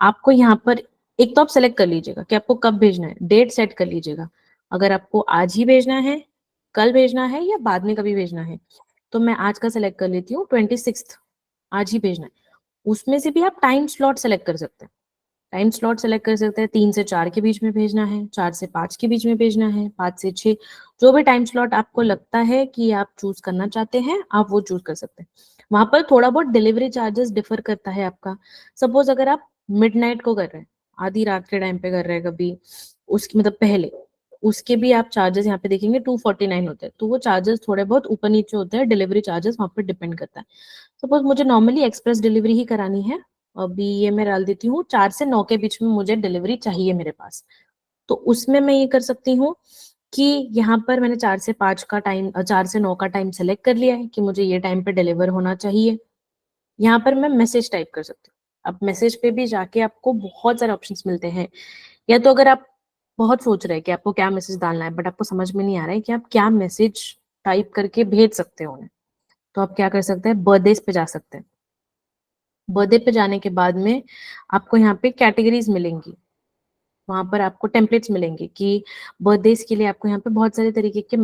आपको यहाँ पर एक तो आप सेलेक्ट कर लीजिएगा कि आपको कब भेजना है, डेट सेट कर लीजिएगा। अगर आपको आज ही भेजना है, कल भेजना है, या बाद में कभी भेजना है, तो मैं आज का सेलेक्ट कर लेती हूँ, 26th, आज ही भेजना है। उसमें से भी आप टाइम स्लॉट सेलेक्ट कर सकते हैं। टाइम स्लॉट सेलेक्ट कर सकते हैं, 3 से 4 के बीच में भेजना है, 4 से 5 के बीच में भेजना है, 5 से 6, जो भी टाइम स्लॉट आपको लगता है कि आप चूज करना चाहते हैं, आप वो चूज कर सकते हैं। वहां पर थोड़ा बहुत डिलीवरी चार्जेस डिफर करता है आपका। सपोज अगर आप मिडनाइट को कर रहे हैं, आधी रात के टाइम पे कर रहे हैं कभी, उसकी मतलब पहले, उसके भी आप चार्जेस यहाँ पे देखेंगे 249 होते हैं। तो वो चार्जेस थोड़े बहुत ऊपर नीचे होते हैं, डिलीवरी चार्जेस वहां पर डिपेंड करता है। सपोज मुझे नॉर्मली एक्सप्रेस डिलीवरी ही करानी है, अभी ये मैं डाल देती हूँ 4 से 9 के बीच में मुझे डिलीवरी चाहिए मेरे पास, तो उसमें मैं ये कर सकती हूँ कि यहाँ पर मैंने 4 से 5 का टाइम, 4 से 9 का टाइम सेलेक्ट कर लिया है कि मुझे ये टाइम पे डिलीवर होना चाहिए। यहाँ पर मैं मैसेज टाइप कर सकती हूँ अब मैसेज पे भी जाके आपको बहुत सारे ऑप्शंस मिलते हैं। या तो अगर आप बहुत सोच रहे हैं कि आपको क्या मैसेज डालना है, बट आपको समझ में नहीं आ रहा है कि आप क्या मैसेज टाइप करके भेज सकते हो उन्हें, तो आप क्या कर सकते हैं, बर्थडेज पे जा सकते हैं। बर्थडे पे जाने के बाद में आपको यहाँ पे कैटेगरीज मिलेंगी, वहां पर आपको टेम्पलेट्स मिलेंगे कि बर्थडेज के लिए आपको यहाँ पे बहुत सारे तरीके के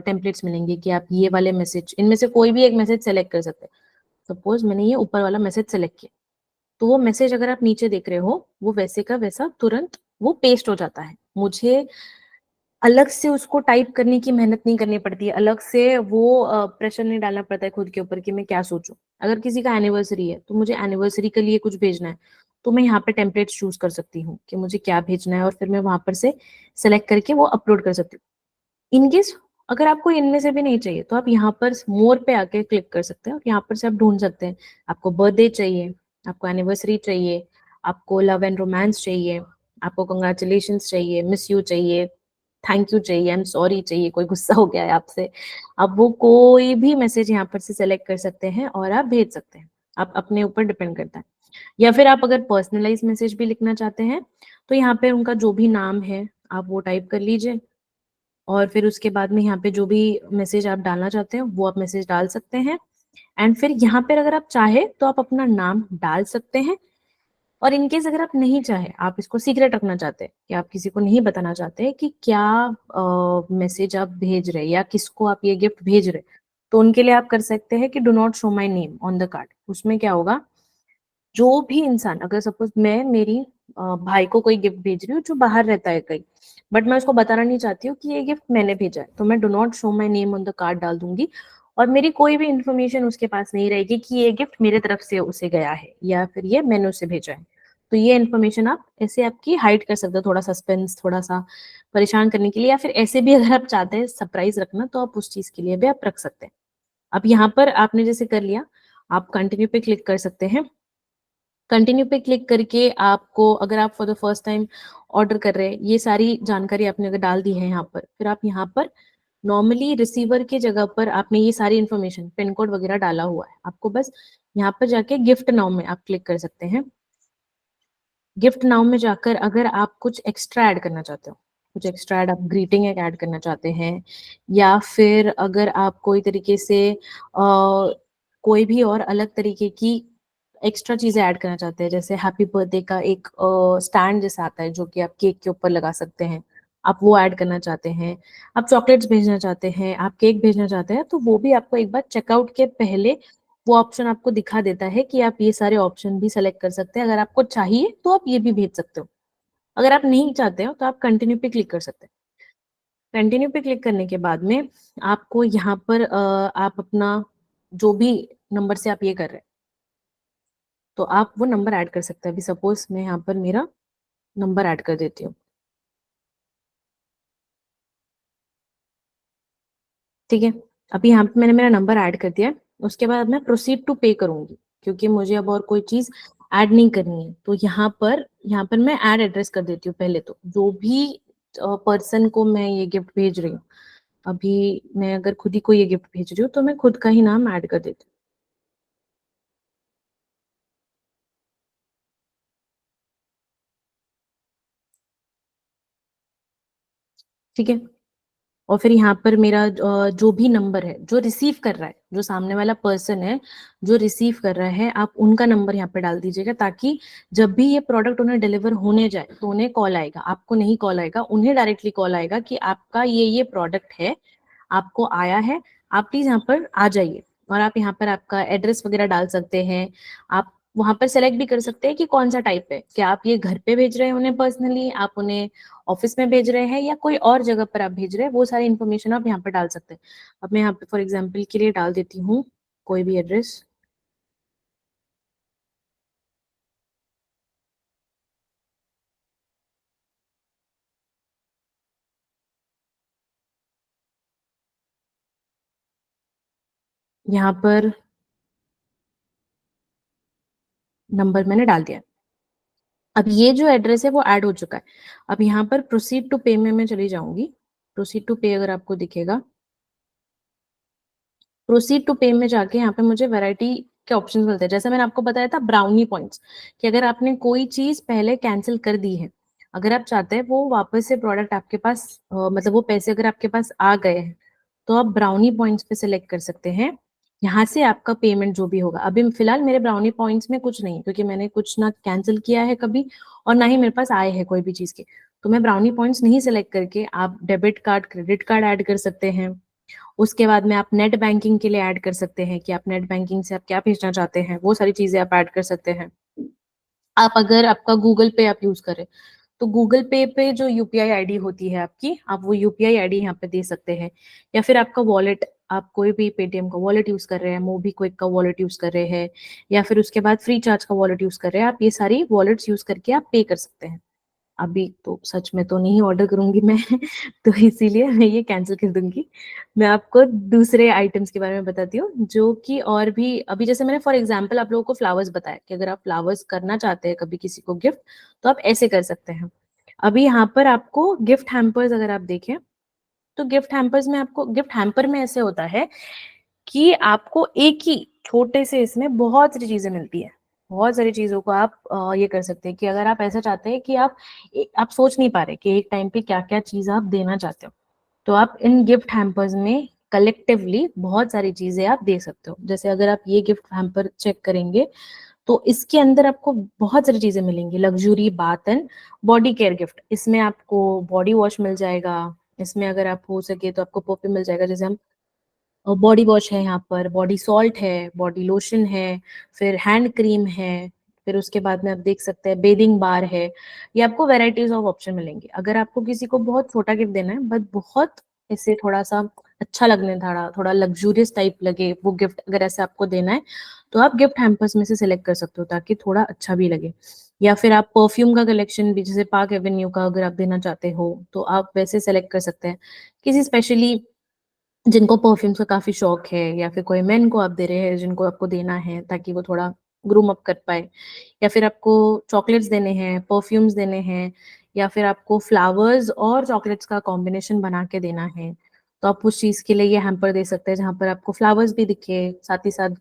टेम्पलेट्स मिलेंगे कि आप ये वाले मैसेज, इनमें से कोई भी एक मैसेज सेलेक्ट कर सकते हैं। सपोज मैंने ये ऊपर वाला मैसेज सेलेक्ट किया, तो वो मैसेज अगर आप नीचे देख रहे हो, वो वैसे का वैसा तुरंत वो पेस्ट हो जाता है। मुझे अलग से उसको टाइप करने की मेहनत नहीं करनी पड़ती है, अलग से वो प्रेशर नहीं डालना पड़ता है खुद के ऊपर कि मैं क्या सोचूं। अगर किसी का एनिवर्सरी है तो मुझे एनिवर्सरी के लिए कुछ भेजना है, तो मैं यहाँ पे टेम्पलेट चूज कर सकती हूँ कि मुझे क्या भेजना है, और फिर मैं वहां पर से सेलेक्ट करके वो अपलोड कर सकती हूँ। इनकेस अगर आपको इनमें से भी नहीं चाहिए, तो आप यहाँ पर मोर पे आके क्लिक कर सकते हैं और यहाँ पर से आप ढूंढ सकते हैं। आपको बर्थडे चाहिए, आपको एनिवर्सरी चाहिए, आपको लव एंड रोमांस चाहिए, आपको कंग्रेचुलेशन चाहिए, मिस यू चाहिए, थैंक यू चाहिए, आई एम सॉरी चाहिए, कोई गुस्सा हो गया है आपसे, आप वो कोई भी मैसेज यहाँ पर से सेलेक्ट कर सकते हैं और आप भेज सकते हैं। आप अपने ऊपर डिपेंड करता है। या फिर आप अगर पर्सनलाइज मैसेज भी लिखना चाहते हैं, तो यहाँ पे उनका जो भी नाम है आप वो टाइप कर लीजिए, और फिर उसके बाद में यहाँ पे जो भी मैसेज आप डालना चाहते हैं वो आप मैसेज डाल सकते हैं। एंड फिर यहाँ पर अगर आप चाहे तो आप अपना नाम डाल सकते हैं। और इनकेस अगर आप नहीं चाहे, आप इसको सीक्रेट रखना चाहते हैं कि आप किसी को नहीं बताना चाहते कि क्या मैसेज आप भेज रहे हैं या किसको आप ये गिफ्ट भेज रहे हैं, तो उनके लिए आप कर सकते हैं कि do not show my name on the card. उसमें क्या होगा, जो भी इंसान, अगर सपोज मैं मेरी भाई को कोई गिफ्ट भेज रही हूँ जो बाहर रहता है कहीं, बट मैं उसको बताना नहीं चाहती हूँ कि ये गिफ्ट मैंने भेजा है, तो मैं do not show my name on the card डाल दूंगी, और मेरी कोई भी इंफॉर्मेशन उसके पास नहीं रहेगी कि ये गिफ्ट मेरे तरफ से उसे गया है या फिर ये मैंने उसे भेजा है। तो ये इन्फॉर्मेशन आप ऐसे आपकी हाइड कर सकते हो, थोड़ा सस्पेंस, थोड़ा सा परेशान करने के लिए, या फिर ऐसे भी अगर आप चाहते हैं सरप्राइज रखना, तो आप उस चीज के लिए भी आप रख सकते हैं। अब यहाँ पर आपने जैसे कर लिया, आप कंटिन्यू पे क्लिक कर सकते हैं। कंटिन्यू पे क्लिक करके आपको, अगर आप for the first time order कर रहे हैं, ये सारी जानकारी आपने अगर डाल दी है यहाँ पर, फिर आप यहाँ पर नॉर्मली रिसीवर के जगह पर आपने ये सारी इन्फॉर्मेशन, पिन कोड वगैरह डाला हुआ है, आपको बस यहाँ पर जाके गिफ्ट नाउ में आप क्लिक कर सकते हैं। गिफ्ट नाउ में जाकर अगर आप कुछ एक्स्ट्रा ऐड करना चाहते हो, कुछ एक्स्ट्रा ऐड, आप ग्रीटिंग एक ऐड करना चाहते हैं, या फिर अगर आप कोई तरीके से कोई भी और अलग तरीके की एक्स्ट्रा चीजें ऐड करना चाहते हैं, जैसे हैप्पी बर्थडे का एक स्टैंड जैसा आता है जो कि आप केक के ऊपर लगा सकते हैं, आप वो ऐड करना चाहते हैं, आप चॉकलेट्स भेजना चाहते हैं, आप केक भेजना चाहते हैं, तो वो भी आपको एक बार चेकआउट के पहले वो ऑप्शन आपको दिखा देता है कि आप ये सारे ऑप्शन भी सेलेक्ट कर सकते हैं। अगर आपको चाहिए तो आप ये भी भेज सकते हो, अगर आप नहीं चाहते हो तो आप कंटिन्यू पे क्लिक कर सकते हैं। कंटिन्यू पे क्लिक करने के बाद में आपको यहाँ पर आप अपना जो भी नंबर से आप ये कर रहे हैं, तो आप वो नंबर ऐड कर सकते हैं। अभी सपोज मैं यहाँ पर मेरा नंबर ऐड कर देती हूँ, ठीक है। अभी यहाँ पे मैंने मेरा नंबर ऐड कर दिया है। उसके बाद मैं प्रोसीड टू पे करूंगी, क्योंकि मुझे अब और कोई चीज ऐड नहीं करनी है। तो यहाँ पर मैं ऐड एड्रेस कर देती हूँ। पहले तो जो भी पर्सन को मैं ये गिफ्ट भेज रही हूँ, अभी मैं अगर खुद ही को ये गिफ्ट भेज रही हूँ, तो मैं खुद का ही नाम ऐड कर देती हूँ, ठीक है। और फिर यहाँ पर मेरा जो भी नंबर है जो रिसीव कर रहा है, जो सामने वाला पर्सन है जो रिसीव कर रहा है, आप उनका नंबर यहाँ पे डाल दीजिएगा, ताकि जब भी ये प्रोडक्ट उन्हें डिलीवर होने जाए तो उन्हें कॉल आएगा, आपको नहीं कॉल आएगा, उन्हें डायरेक्टली कॉल आएगा कि आपका ये प्रोडक्ट है, आपको आया है, आप प्लीज यहाँ पर आ जाइए। और आप यहाँ पर आपका एड्रेस वगैरह डाल सकते हैं। आप वहां पर सेलेक्ट भी कर सकते हैं कि कौन सा टाइप है, क्या आप ये घर पे भेज रहे हैं उन्हें पर्सनली, आप उन्हें ऑफिस में भेज रहे हैं, या कोई और जगह पर आप भेज रहे हैं, वो सारी इन्फॉर्मेशन आप यहाँ पर डाल सकते हैं। अब मैं यहाँ पे फॉर एग्जाम्पल के लिए डाल देती हूँ कोई भी एड्रेस। यहाँ पर नंबर मैंने डाल दिया। अब ये जो एड्रेस है वो ऐड हो चुका है। अब यहाँ पर प्रोसीड टू पे में मैं चली जाऊंगी। प्रोसीड टू पे अगर आपको दिखेगा, प्रोसीड टू पे में जाके यहाँ पे मुझे वैरायटी आपके ऑप्शंस मिलते हैं। जैसे मैंने आपको बताया था ब्राउनी पॉइंट्स, कि अगर आपने कोई चीज पहले कैंसिल कर दी है, अगर आप चाहते हैं वो वापस से प्रोडक्ट आपके पास मतलब वो पैसे अगर आपके पास आ गए हैं, तो आप ब्राउनी पॉइंट्स पे सिलेक्ट कर सकते हैं। यहाँ से आपका पेमेंट जो भी होगा, अभी फिलहाल मेरे ब्राउनी पॉइंट्स में कुछ नहीं, क्योंकि मैंने कुछ ना कैंसिल किया है कभी, और ना ही मेरे पास आए हैं कोई भी चीज के। तो मैं ब्राउनी पॉइंट्स नहीं सिलेक्ट करके आप debit card, credit card add कर सकते हैं। उसके बाद में आप नेट बैंकिंग के लिए ऐड कर सकते हैं कि आप नेट बैंकिंग से आप क्या भेजना चाहते हैं, वो सारी चीजें आप ऐड कर सकते हैं। आप अगर आपका गूगल पे आप यूज करें, तो गूगल पे पे जो यूपीआई आईडी होती है आपकी, आप वो यूपीआई आईडी यहाँ पे दे सकते हैं। या फिर आपका वॉलेट, आप कोई भी पेटीएम का वॉलेट यूज कर रहे हैं, मोबीक्विक का वॉलेट यूज कर रहे हैं, या फिर उसके बाद फ्री चार्ज का वॉलेट यूज कर रहे हैं, आप ये सारी वॉलेट्स यूज करके आप पे कर सकते हैं। अभी तो सच में तो नहीं ऑर्डर करूंगी मैं तो इसीलिए मैं ये कैंसिल कर दूंगी। मैं आपको दूसरे आइटम्स के बारे में बताती हूँ जो कि और भी, अभी जैसे मैंने फॉर एग्जांपल आप लोगों को फ्लावर्स बताया कि अगर आप फ्लावर्स करना चाहते हैं कभी किसी को गिफ्ट, तो आप ऐसे कर सकते हैं। अभी यहाँ पर आपको गिफ्ट हैम्पर्स अगर आप देखें, तो गिफ्ट हैम्पर्स में आपको, गिफ्ट हैम्पर में ऐसे होता है कि आपको एक ही छोटे से इसमें बहुत सारी चीजें मिलती है। बहुत सारी चीजों को आप ये कर सकते हैं कि अगर आप ऐसा चाहते हैं कि आप सोच नहीं पा रहे कि एक टाइम पे क्या क्या चीज आप देना चाहते हो, तो आप इन गिफ्ट हैम्पर्स में कलेक्टिवली बहुत सारी चीजें आप दे सकते हो। जैसे अगर आप ये गिफ्ट हैम्पर चेक करेंगे, तो इसके अंदर आपको बहुत सारी चीजें मिलेंगी। Luxury bath and body care gift, इसमें आपको बॉडी वॉश मिल जाएगा। इसमें अगर आप हो सके तो आपको परफ्यूम मिल जाएगा, जैसे हम बॉडी वॉश है, यहाँ पर बॉडी सॉल्ट है, बॉडी लोशन है, फिर हैंड क्रीम है, फिर उसके बाद में आप देख सकते हैं बेदिंग बार है। ये आपको वेराइटीज ऑफ ऑप्शन मिलेंगे। अगर आपको किसी को बहुत छोटा गिफ्ट देना है बट बहुत ऐसे थोड़ा सा अच्छा लगने, थोड़ा थोड़ा लग्जूरियस टाइप लगे वो गिफ्ट, अगर ऐसे आपको देना है, तो आप गिफ्ट हैम्पर्स में से सिलेक्ट कर सकते हो ताकि थोड़ा अच्छा भी लगे। या फिर आप परफ्यूम का कलेक्शन भी, जैसे पार्क एवेन्यू का अगर आप देना चाहते हो, तो आप वैसे सेलेक्ट कर सकते हैं। किसी स्पेशली जिनको परफ्यूम्स का काफी शौक है, या फिर कोई मेन को आप दे रहे हैं जिनको आपको देना है ताकि वो थोड़ा ग्रूम अप कर पाए, या फिर आपको चॉकलेट्स देने हैं, परफ्यूम्स देने हैं, या फिर आपको फ्लावर्स और चॉकलेट्स का कॉम्बिनेशन बना के देना है, तो आप उस चीज के लिए ये हैम्पर दे सकते हैं जहां पर आपको फ्लावर्स भी दिखे, साथ ही साथ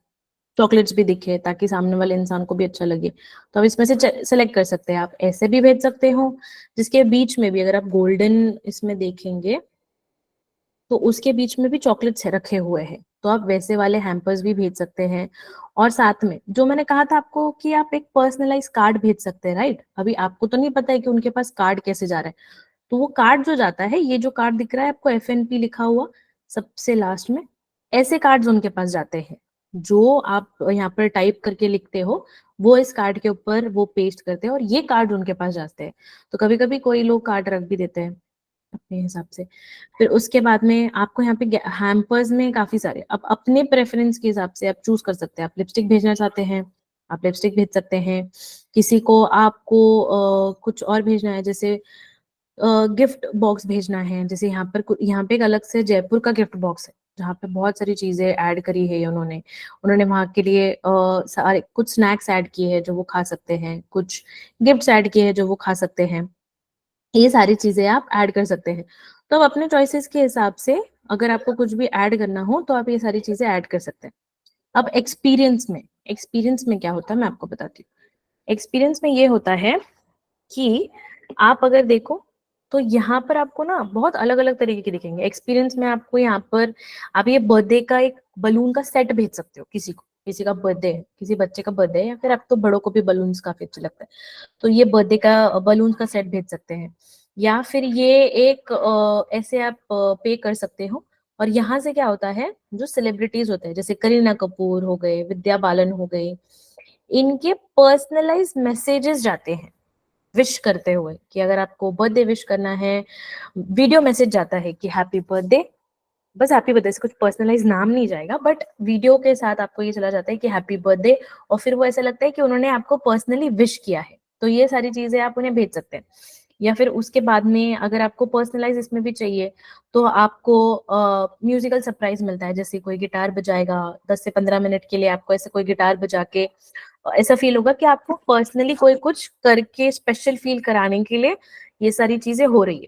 चॉकलेट्स भी दिखे, ताकि सामने वाले इंसान को भी अच्छा लगे। तो आप इसमें से सेलेक्ट कर सकते हैं। आप ऐसे भी भेज सकते हो, जिसके बीच में भी अगर आप गोल्डन इसमें देखेंगे, तो उसके बीच में भी चॉकलेट्स रखे हुए हैं, तो आप वैसे वाले हैम्पर्स भी भेज सकते हैं। और साथ में जो मैंने कहा था आपको कि आप एक पर्सनलाइज कार्ड भेज सकते हैं, राइट? अभी आपको तो नहीं पता है कि उनके पास कार्ड कैसे जा रहा है, तो वो कार्ड जो जाता है, ये जो कार्ड दिख रहा है आपको एफएनपी लिखा हुआ सबसे लास्ट में, ऐसे कार्ड्स उनके पास जाते हैं। जो आप यहाँ पर टाइप करके लिखते हो, वो इस कार्ड के ऊपर वो पेस्ट करते हैं और ये कार्ड उनके पास जाते हैं। तो कभी कभी कोई लोग कार्ड रख भी देते हैं अपने हिसाब से। फिर उसके बाद में आपको यहाँ पे हैम्पर्स में काफी सारे, अब अपने प्रेफरेंस के हिसाब से आप चूज कर सकते हैं। आप लिपस्टिक भेजना चाहते हैं, आप लिपस्टिक भेज सकते हैं। किसी को आपको कुछ और भेजना है, जैसे गिफ्ट बॉक्स भेजना है, जैसे यहाँ पर यहाँ पे एक अलग से जयपुर का गिफ्ट बॉक्स है जहाँ पे बहुत सारी चीजें ऐड करी है उन्होंने। उन्होंने वहाँ के लिए सारे कुछ स्नैक्स ऐड किए हैं जो वो खा सकते हैं, कुछ गिफ्ट्स ऐड किए हैं जो वो खा सकते हैं। ये सारी चीजें आप ऐड कर सकते हैं। तो अब अपने चॉइसेस के हिसाब से अगर आपको कुछ भी ऐड करना हो तो आप ये सारी चीजें ऐड कर सकते हैं। अब एक्सपीरियंस में क्या होता है मैं आपको बताती हूँ। एक्सपीरियंस में ये होता है कि आप अगर देखो, तो यहाँ पर आपको ना बहुत अलग अलग तरीके के दिखेंगे। एक्सपीरियंस में आपको यहाँ पर आप ये बर्थडे का एक बलून का सेट भेज सकते हो किसी को, किसी का बर्थडे है, किसी बच्चे का बर्थडे है, या फिर आप तो बड़ों को भी बलून्स काफी अच्छे लगता है, तो ये बर्थडे का बलून का सेट भेज सकते हैं। या फिर ये एक ऐसे आप पे कर सकते हो। और यहाँ से क्या होता है, जो सेलिब्रिटीज होते हैं जैसे करीना कपूर हो गए, विद्या बालन हो गई, इनके पर्सनलाइज मैसेजेस जाते हैं विश करते हुए, कि अगर आपको बर्थडे विश करना है, वीडियो मैसेज जाता है कि हैप्पी बर्थडे, बस हैप्पी बर्थडे से कुछ पर्सनलाइज नाम नहीं जाएगा, बट वीडियो के साथ आपको ये चला जाता है कि हैप्पी बर्थडे, और फिर वो ऐसा लगता है कि उन्होंने आपको पर्सनली विश किया है। तो ये सारी चीजें आप उन्हें भेज सकते हैं। या फिर उसके बाद में अगर आपको पर्सनलाइज इसमें भी चाहिए, तो आपको म्यूजिकल सरप्राइज मिलता है, जैसे कोई गिटार बजाएगा 10 से 15 मिनट के लिए, आपको ऐसे कोई गिटार बजा के ऐसा फील होगा कि आपको पर्सनली कोई कुछ करके स्पेशल फील कराने के लिए ये सारी चीजें हो रही है,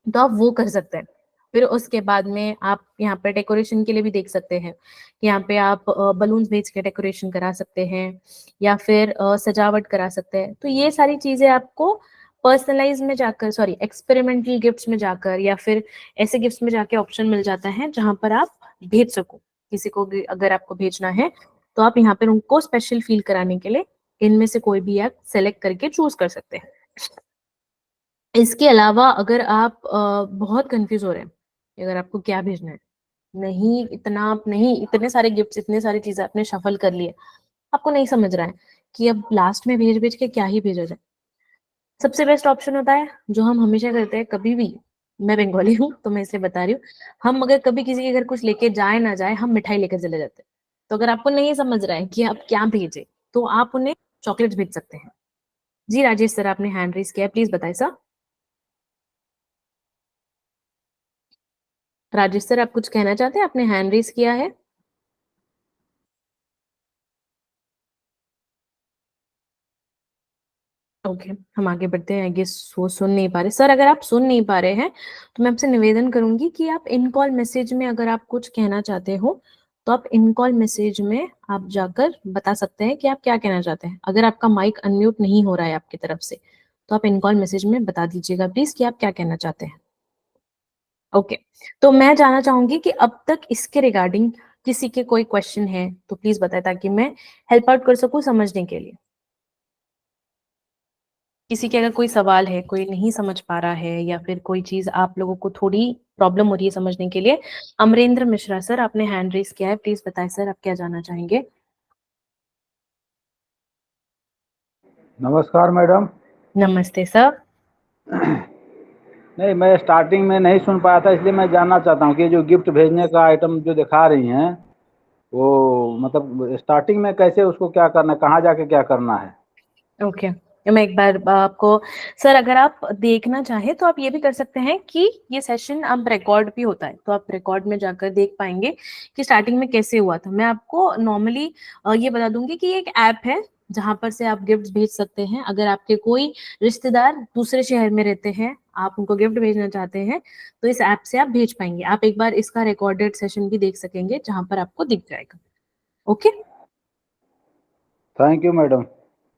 तो आप वो कर सकते हैं। फिर उसके बाद में आप यहाँ पे डेकोरेशन के लिए भी देख सकते हैं। यहाँ पे आप बलून्स भेज के डेकोरेशन करा सकते हैं या फिर सजावट करा सकते हैं। तो ये सारी चीजें आपको पर्सनलाइज में जाकर, सॉरी, एक्सपेरिमेंटल गिफ्ट्स में जाकर या फिर ऐसे गिफ्ट्स में जाके ऑप्शन मिल जाता है जहां पर आप भेज सको किसी को भी। अगर आपको भेजना है तो आप यहाँ पर उनको स्पेशल फील कराने के लिए इनमें से कोई भी आप सेलेक्ट करके चूज कर सकते हैं। इसके अलावा अगर आप बहुत कंफ्यूज हो रहे हैं कि अगर आपको क्या भेजना है, नहीं इतना आप नहीं, इतने सारे गिफ्ट्स, इतने सारी चीजें आपने शफल कर लिए, आपको नहीं समझ रहा है कि अब लास्ट में भेज भेज के क्या ही भेजा जाए, सबसे बेस्ट ऑप्शन होता है जो हम हमेशा करते हैं कभी भी। मैं बंगाली हूँ तो मैं इसलिए बता रही हूँ, हम अगर कभी किसी के घर कुछ लेके जाए ना जाए, हम मिठाई लेकर चले जाते हैं। तो अगर आपको नहीं समझ रहा है कि आप क्या भेजे, तो आप उन्हें चॉकलेट भेज सकते हैं। जी राजेश सर, आपने हैंड रेज किया है, प्लीज बताइए सर। राजेश सर, आप कुछ कहना चाहते हैं? आपने हैंड रेज किया है। ओके, हम आगे बढ़ते हैं। आई गेस वो सुन नहीं पा रहे। सर, अगर आप सुन नहीं पा रहे हैं तो मैं आपसे निवेदन करूंगी कि आप इन कॉल मैसेज में अगर आप कुछ कहना चाहते हो तो आप इन कॉल मैसेज में आप जाकर बता सकते हैं कि आप क्या कहना चाहते हैं। अगर आपका माइक अनम्यूट नहीं हो रहा है आपकी तरफ से तो आप इन कॉल मैसेज में बता दीजिएगा प्लीज कि आप क्या कहना चाहते हैं। ओके, तो मैं जानना चाहूंगी कि अब तक इसके रिगार्डिंग किसी के कोई क्वेश्चन है तो प्लीज बताएं ताकि मैं हेल्प आउट कर सकूं समझने के लिए। किसी के अगर कोई सवाल है, कोई नहीं समझ पा रहा है या फिर कोई चीज आप लोगों को थोड़ी प्रॉब्लम हो रही है समझने के लिए। अमरेंद्र मिश्रा सर, आपने हैंड रेस किया है, प्लीज बताएं सर आप क्या जानना चाहेंगे। नमस्कार मैडम। नमस्ते सर। नहीं, मैं स्टार्टिंग में नहीं सुन पाया था, इसलिए मैं जानना चाहता हूँ कि जो गिफ्ट भेजने का आइटम जो दिखा रही हैं, वो मतलब स्टार्टिंग में कैसे उसको क्या करना है, कहाँ जाके क्या करना है? ओके, मैं एक बार आपको, सर अगर आप देखना चाहें तो आप ये भी कर सकते हैं कि ये सेशन अब रिकॉर्ड भी होता है, तो आप रिकॉर्ड में जाकर देख पाएंगे कि स्टार्टिंग में कैसे हुआ था। मैं आपको नॉर्मली ये बता दूंगी कि एक ऐप है जहां पर से आप गिफ्ट भेज सकते हैं। अगर आपके कोई रिश्तेदार दूसरे शहर में रहते हैं, आप उनको गिफ्ट भेजना चाहते हैं, तो इस ऐप से आप भेज पाएंगे। आप एक बार इसका रिकॉर्डेड सेशन भी देख सकेंगे जहां पर आपको दिख जाएगा। Okay, thank you madam.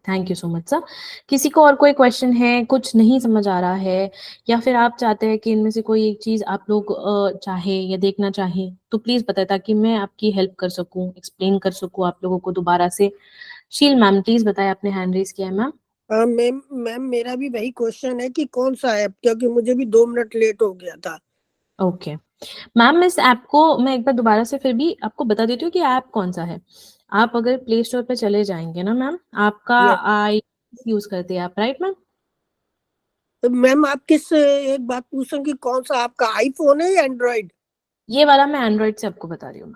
Thank you so much sir. किसी को और कोई क्वेश्चन है, कुछ नहीं समझ आ रहा है, या फिर आप चाहते हैं कि इनमें से कोई एक चीज आप लोग चाहे या देखना चाहें तो प्लीज बताएं ताकि मैं आपकी हेल्प कर सकूं, एक्सप्लेन कर सकूं आप लोगों को दोबारा से। शील मैम प्लीज बताएं, आपने हैंड रेज किया है मैम। हाँ मैम, मेरा भी वही क्वेश्चन है कि कौन सा ऐप, क्योंकि मुझे भी 2 मिनट लेट हो गया था। ओके मैम, इस ऐप को मैं एक बार दोबारा से फिर भी आपको बता देती हूँ कि ऐप कौन सा है। आप अगर प्ले स्टोर पे चले जाएंगे ना मैम, आपका यस। आई यूज करते हैं आप, राइट मैम? तो मैम आप किस, एक बात पूछूं कि कौन सा आपका आईफोन है या एंड्रॉइड? ये वाला मैं एंड्रॉइड से आपको बता रही हूँ।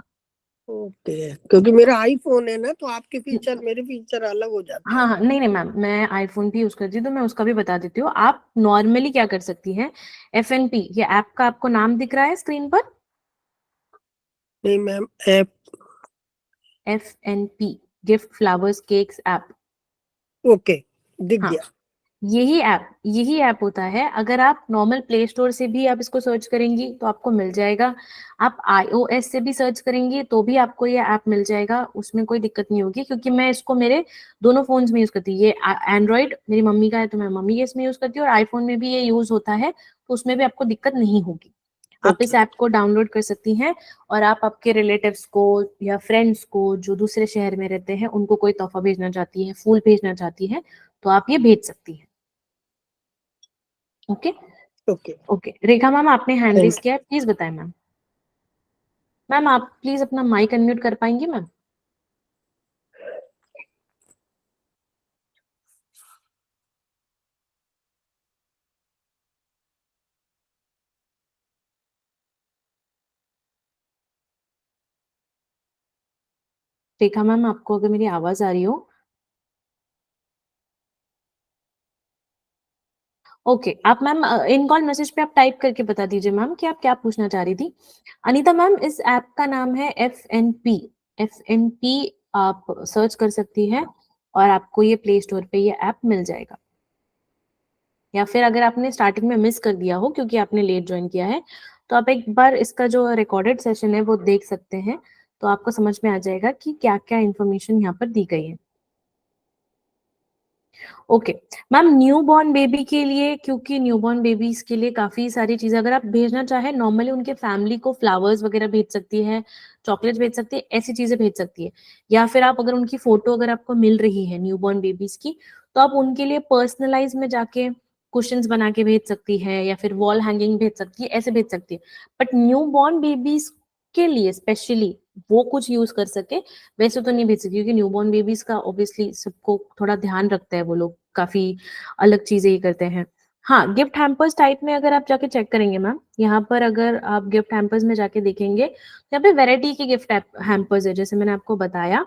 ओके, क्योंकि मेरा आईफोन है ना, तो आपके फीचर मेरे फीचर अलग हो जाते हाँ हैं। हाँ, नहीं नहीं मैम, मैं आईफोन भी यूज करती हूँ तो मैं उसका भी बता देती हूँ। आप नॉर्मली क्या कर सकती हैं, FNP, ये ऐप का आपको नाम दिख रहा है स्क्रीन पर? नहीं ma'am, app. FNP, gift flowers cakes app. Okay, दिख हाँ, गया। यही ऐप होता है। अगर आप नॉर्मल प्ले स्टोर से भी आप इसको सर्च करेंगी तो आपको मिल जाएगा। आप iOS से भी सर्च करेंगी तो भी आपको ये ऐप मिल जाएगा, उसमें कोई दिक्कत नहीं होगी क्योंकि मैं इसको मेरे दोनों फोन्स में यूज करती हूँ। ये एंड्रॉइड मेरी मम्मी का है तो मैं मम्मी के इसमें यूज करती हूँ, और आईफोन में भी ये यूज होता है तो उसमें भी आपको दिक्कत नहीं होगी। आप इस ओके। ऐप को डाउनलोड कर सकती हैं और आप आपके रिलेटिव्स को या फ्रेंड्स को जो दूसरे शहर में रहते हैं उनको कोई तोहफा भेजना चाहती है, फूल भेजना चाहती है, तो आप ये भेज सकती हैं। ओके। ओके, ओके, रेखा मैम, आपने हैंड रेस थैंक किया है, प्लीज बताएं मैम। मैम आप प्लीज अपना माइक अनम्यूट कर पाएंगे मैम? रेखा मैम, आपको अगर मेरी आवाज आ रही हो। ओके, आप मैम इन कॉल मैसेज पे आप टाइप करके बता दीजिए मैम कि आप क्या पूछना चाह रही थी। अनीता मैम, इस ऐप का नाम है FNP। FNP आप सर्च कर सकती हैं और आपको ये प्ले स्टोर पे ये ऐप मिल जाएगा। या फिर अगर आपने स्टार्टिंग में मिस कर दिया हो क्योंकि आपने लेट ज्वाइन किया है, तो आप एक बार इसका जो रिकॉर्डेड सेशन है वो देख सकते हैं, तो आपको समझ में आ जाएगा कि क्या क्या इन्फॉर्मेशन यहाँ पर दी गई है। ओके मैम, न्यूबॉर्न बेबी के लिए, क्योंकि न्यूबॉर्न बेबीज के लिए काफी सारी चीजें अगर आप भेजना चाहे, नॉर्मली उनके फैमिली को फ्लावर्स वगैरह भेज सकती है, चॉकलेट भेज सकती है, ऐसी चीजें भेज सकती है। या फिर आप अगर उनकी फोटो अगर आपको मिल रही है न्यूबॉर्न बेबीज की, तो आप उनके लिए पर्सनलाइज में जाके कुशंस बना के भेज सकती है, या फिर वॉल हैंगिंग भेज सकती है, ऐसे भेज सकती है। बट न्यूबॉर्न बेबीज के लिए स्पेशली वो कुछ यूज कर सके वैसे तो नहीं भेज सकती, क्योंकि न्यूबॉर्न बेबीज का ऑब्वियसली सबको थोड़ा ध्यान रखता है, वो लोग काफी अलग चीजें ही करते हैं। हाँ, गिफ्ट हैम्पर्स टाइप में अगर आप जाके चेक करेंगे मैम, यहाँ पर अगर आप गिफ्ट हैम्पर्स में जाके देखेंगे, यहाँ पे वेराइटी के गिफ्ट हैम्पर्स है जैसे मैंने आपको बताया।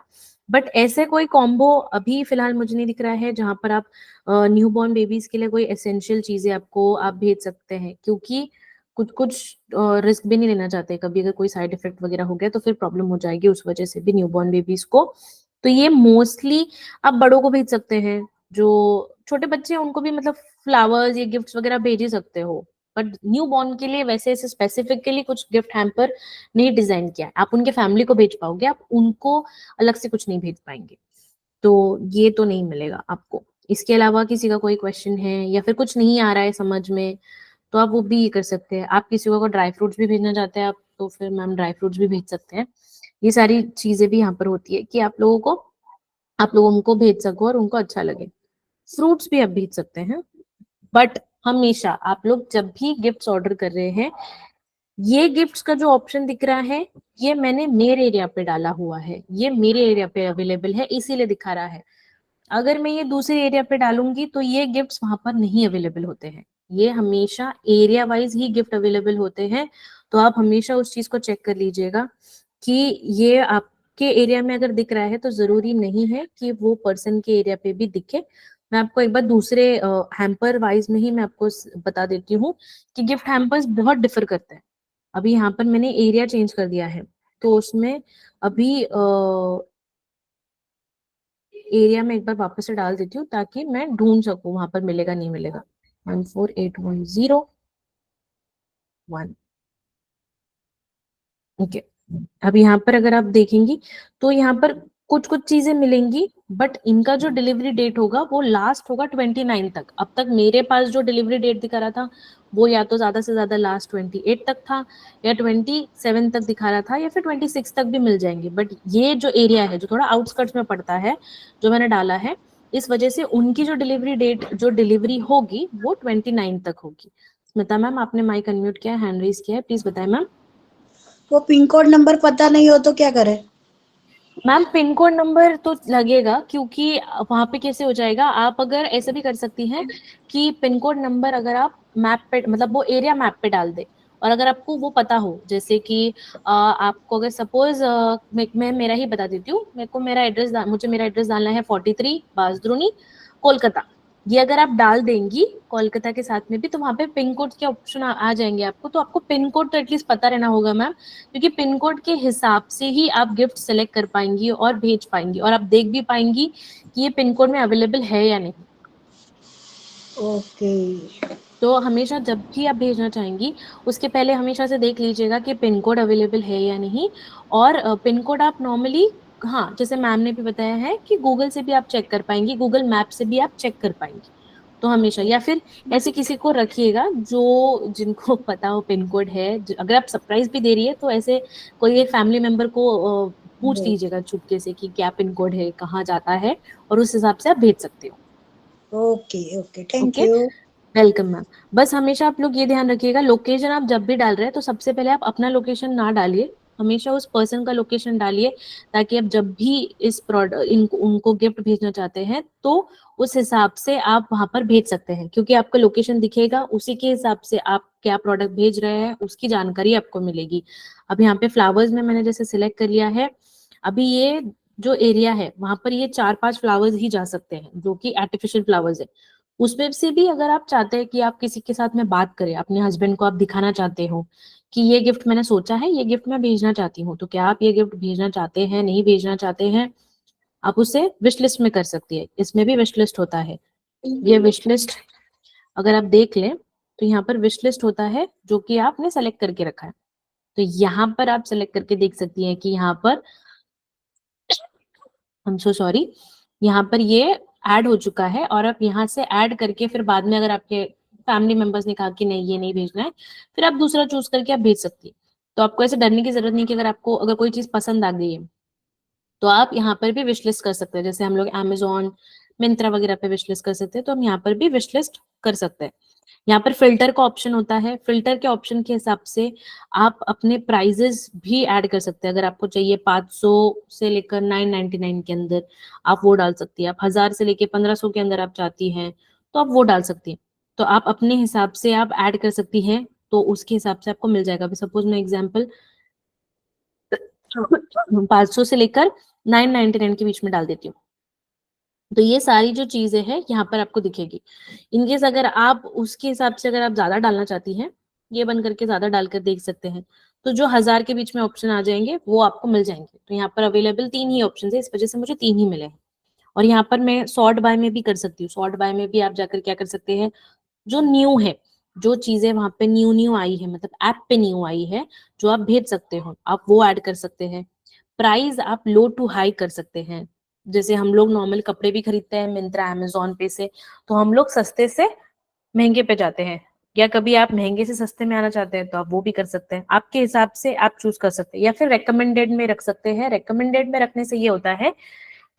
बट ऐसे कोई कॉम्बो अभी फिलहाल मुझे नहीं दिख रहा है जहां पर आप न्यूबॉर्न बेबीज के लिए कोई एसेंशियल चीजें आपको आप भेज सकते हैं, क्योंकि कुछ कुछ रिस्क भी नहीं लेना चाहते, कभी अगर कोई साइड इफेक्ट वगैरह हो गया तो फिर प्रॉब्लम हो जाएगी उस वजह से भी न्यूबॉर्न बेबीज को। तो ये मोस्टली आप बड़ों को भेज सकते हैं, जो छोटे बच्चे हैं उनको भी मतलब फ्लावर्स या गिफ्ट्स वगैरह भेज ही सकते हो। बट न्यू बॉर्न के लिए वैसे ऐसे स्पेसिफिकली कुछ गिफ्ट हैम्पर नहीं डिजाइन किया है। आप उनके फैमिली को भेज पाओगे, आप उनको अलग से कुछ नहीं भेज पाएंगे, तो ये तो नहीं मिलेगा आपको। इसके अलावा किसी का कोई क्वेश्चन है या फिर कुछ नहीं आ रहा है समझ में, तो आप वो भी कर सकते हैं। आप किसी को ड्राई फ्रूट्स भी भेजना चाहते हैं आप, तो फिर मैम ड्राई फ्रूट्स भी भेज सकते हैं। ये सारी चीजें भी यहाँ पर होती है कि आप लोग उनको भेज सको और उनको अच्छा लगे। फ्रूट्स भी आप भेज सकते हैं, बट हमेशा आप लोग जब भी गिफ्ट्स ऑर्डर कर रहे हैं, ये गिफ्ट्स का जो ऑप्शन दिख रहा है ये मैंने मेरे एरिया पे डाला हुआ है, ये मेरे एरिया पे अवेलेबल है इसीलिए दिखा रहा है। अगर मैं ये दूसरे एरिया पे डालूंगी तो ये गिफ्ट्स वहां पर नहीं अवेलेबल होते हैं। ये हमेशा एरिया वाइज ही गिफ्ट अवेलेबल होते हैं, तो आप हमेशा उस चीज को चेक कर लीजिएगा कि ये आपके एरिया में अगर दिख रहा है तो जरूरी नहीं है कि वो पर्सन के एरिया पे भी दिखे। मैं आपको एक बार दूसरे हैम्पर वाइज में ही मैं आपको बता देती हूँ कि गिफ्ट हैम्पर्स बहुत डिफर करते हैं। अभी यहाँ पर मैंने एरिया चेंज कर दिया है, तो उसमें अभी एरिया में एक बार वापस से डाल देती हूँ ताकि मैं ढूंढ सकूं वहां पर मिलेगा नहीं मिलेगा। 148101। ओके, अब यहाँ पर अगर आप देखेंगी तो यहाँ पर कुछ कुछ चीजें मिलेंगी, बट इनका जो डिलीवरी डेट होगा वो लास्ट होगा 29 तक। अब तक मेरे पास जो डिलीवरी डेट दिखा रहा था वो या तो ज्यादा से ज्यादा लास्ट 28 तक था, या 27 तक दिखा रहा था, या फिर 26 तक भी मिल जाएंगे। बट ये जो एरिया है जो थोड़ा आउटस्कर्ट्स में पड़ता है, जो मैंने डाला है, इस वजह से उनकी जो डिलीवरी डेट जो डिलीवरी होगी वो 29 तक होगी। स्मिता मैम, आपने माइक अनम्यूट किया है, हैंड रेज किया है, प्लीज बताएं मैम। वो पिन कोड नंबर पता नहीं हो तो क्या करे? मैम पिन कोड नंबर तो लगेगा, क्योंकि वहां पे कैसे हो जाएगा, आप अगर ऐसा भी कर सकती हैं कि पिन कोड नंबर अगर आप मैप पे मतलब वो एरिया मैप पे डाल दे, और अगर आपको वो पता हो, जैसे कि आपको अगर सपोज मैं मेरा ही बता देती हूँ, मुझे मेरा एड्रेस डालना है 43 बासद्रोनी कोलकाता। ये अगर आप डाल देंगी कोलकाता के साथ में भी, तो वहां पे पिन कोड के ऑप्शन आ जाएंगे आपको। तो आपको पिन कोड तो एटलीस्ट पता रहना होगा मैम, क्योंकि पिन कोड के हिसाब से ही आप गिफ्ट सेलेक्ट कर पाएंगी और भेज पाएंगी, और आप देख भी पाएंगी कि ये पिन कोड में अवेलेबल है या नहीं। ओके। तो हमेशा जब भी आप भेजना चाहेंगी उसके पहले हमेशा से देख लीजिएगा कि पिन कोड अवेलेबल है या नहीं। और पिन कोड आप नॉर्मली, हाँ जैसे मैम ने भी बताया है कि गूगल से भी आप चेक कर पाएंगी, गूगल मैप से भी आप चेक कर पाएंगी। तो हमेशा, या फिर ऐसे किसी को रखिएगा जो जिनको पता हो पिन कोड है। अगर आप सरप्राइज भी दे रही है तो ऐसे कोई एक फैमिली मेंबर को पूछ लीजिएगा चुपके से कि क्या पिन कोड है, कहाँ जाता है, और उस हिसाब से आप भेज सकते हो। Okay okay, thank you. Welcome ma'am. बस हमेशा आप लोग ये ध्यान रखिएगा, लोकेशन आप जब भी डाल रहे हैं तो सबसे पहले आप अपना लोकेशन ना डालिए, हमेशा उस पर्सन का लोकेशन डालिए, ताकि आप जब भी इस प्रोडक्ट उनको गिफ्ट भेजना चाहते हैं तो उस हिसाब से आप वहां पर भेज सकते हैं, क्योंकि आपका लोकेशन दिखेगा, उसी के हिसाब से आप क्या प्रोडक्ट भेज रहे हैं उसकी जानकारी आपको मिलेगी। अब यहाँ पे फ्लावर्स में मैंने जैसे सिलेक्ट कर लिया है, अभी ये जो एरिया है वहां पर ये 4-5 फ्लावर्स ही जा सकते हैं जो कि आर्टिफिशियल फ्लावर्स है। उसमें से भी अगर आप चाहते हैं कि आप किसी के साथ में बात करें, अपने हस्बैंड को आप दिखाना चाहते हो कि ये गिफ्ट मैंने सोचा है, ये गिफ्ट मैं भेजना चाहती हूँ, तो क्या आप ये गिफ्ट भेजना चाहते हैं, नहीं भेजना चाहते हैं, आप उसे विश लिस्ट में कर सकती है। इसमें भी विश लिस्ट होता है। ये विश लिस्ट अगर आप देख लें तो यहाँ पर विश लिस्ट होता है जो कि आपने सेलेक्ट करके रखा है। तो यहाँ पर आप सेलेक्ट करके देख सकती हैं कि यहाँ पर आई एम सो सॉरी, यहाँ पर ये ऐड हो चुका है, और आप यहाँ से ऐड करके फिर बाद में अगर आपके फैमिली मेंबर्स ने कहा कि नहीं ये नहीं भेजना है, फिर आप दूसरा चूज करके आप भेज सकती है। तो आपको ऐसे डरने की जरूरत नहीं कि अगर आपको अगर कोई चीज पसंद आ गई है तो आप यहाँ पर भी विश लिस्ट कर सकते हैं। जैसे हम लोग अमेजोन, मिंत्रा वगैरह पे विश लिस्ट कर सकते हैं, तो हम यहाँ पर भी विश लिस्ट कर सकते हैं। यहाँ पर फिल्टर का ऑप्शन होता है, फिल्टर के ऑप्शन के हिसाब से आप अपने प्राइजेस भी ऐड कर सकते हैं। अगर आपको चाहिए 500 से लेकर 999 के अंदर, आप वो डाल सकती है। आप 1000 से लेकर 1500 के अंदर आप चाहती हैं तो आप वो डाल सकती हैं। तो आप अपने हिसाब से आप ऐड कर सकती हैं, तो उसके हिसाब से आपको मिल जाएगा। सपोज मैं एग्जाम्पल 500 से लेकर 999 के बीच में डाल देती हूँ। तो ये सारी जो चीजें हैं यहाँ पर आपको दिखेगी। इनकेस अगर आप उसके हिसाब से अगर आप ज्यादा डालना चाहती हैं, ये बंद करके ज्यादा डालकर देख सकते हैं, तो जो 1000 के बीच में ऑप्शन आ जाएंगे वो आपको मिल जाएंगे। तो यहाँ पर अवेलेबल 3 ही ऑप्शन है, इस वजह से मुझे 3 ही मिले हैं। और यहाँ पर मैं सॉर्ट बाय में भी कर सकती हूँ। सॉर्ट बाय में भी आप जाकर क्या कर सकते हैं, जो न्यू है, जो चीजें वहां पे न्यू न्यू आई है, मतलब ऐप पे न्यू आई है, जो आप भेज सकते हो, आप वो ऐड कर सकते हैं। प्राइस आप लो टू हाई कर सकते हैं। जैसे हम लोग नॉर्मल कपड़े भी खरीदते हैं मिंत्रा, अमेजोन पे से, तो हम लोग सस्ते से महंगे पे जाते हैं, या कभी आप महंगे से सस्ते में आना चाहते हैं तो आप वो भी कर सकते हैं। आपके हिसाब से आप चूज कर सकते हैं, या फिर रेकमेंडेड में रख सकते हैं। रेकमेंडेड में रखने से ये होता है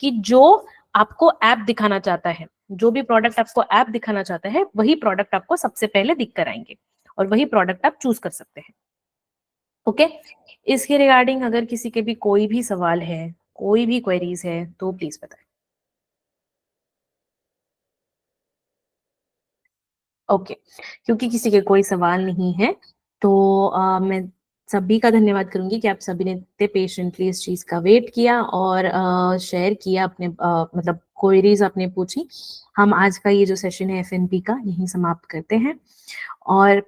कि जो आपको ऐप दिखाना चाहता है, जो भी प्रोडक्ट आपको ऐप दिखाना चाहता है, वही प्रोडक्ट आपको सबसे पहले दिख कर आएंगे, और वही प्रोडक्ट आप चूज कर सकते हैं। ओके, इसके रिगार्डिंग अगर किसी के भी कोई भी सवाल है, कोई भी क्वेरीज है, तो प्लीज बताएं। ओके, क्योंकि किसी के कोई सवाल नहीं है, तो मैं सभी का धन्यवाद करूंगी कि आप सभी ने इतने पेशेंटली इस चीज का वेट किया और शेयर किया अपने मतलब क्वेरीज आपने पूछी। हम आज का ये जो सेशन है FNP का यहीं समाप्त करते हैं, और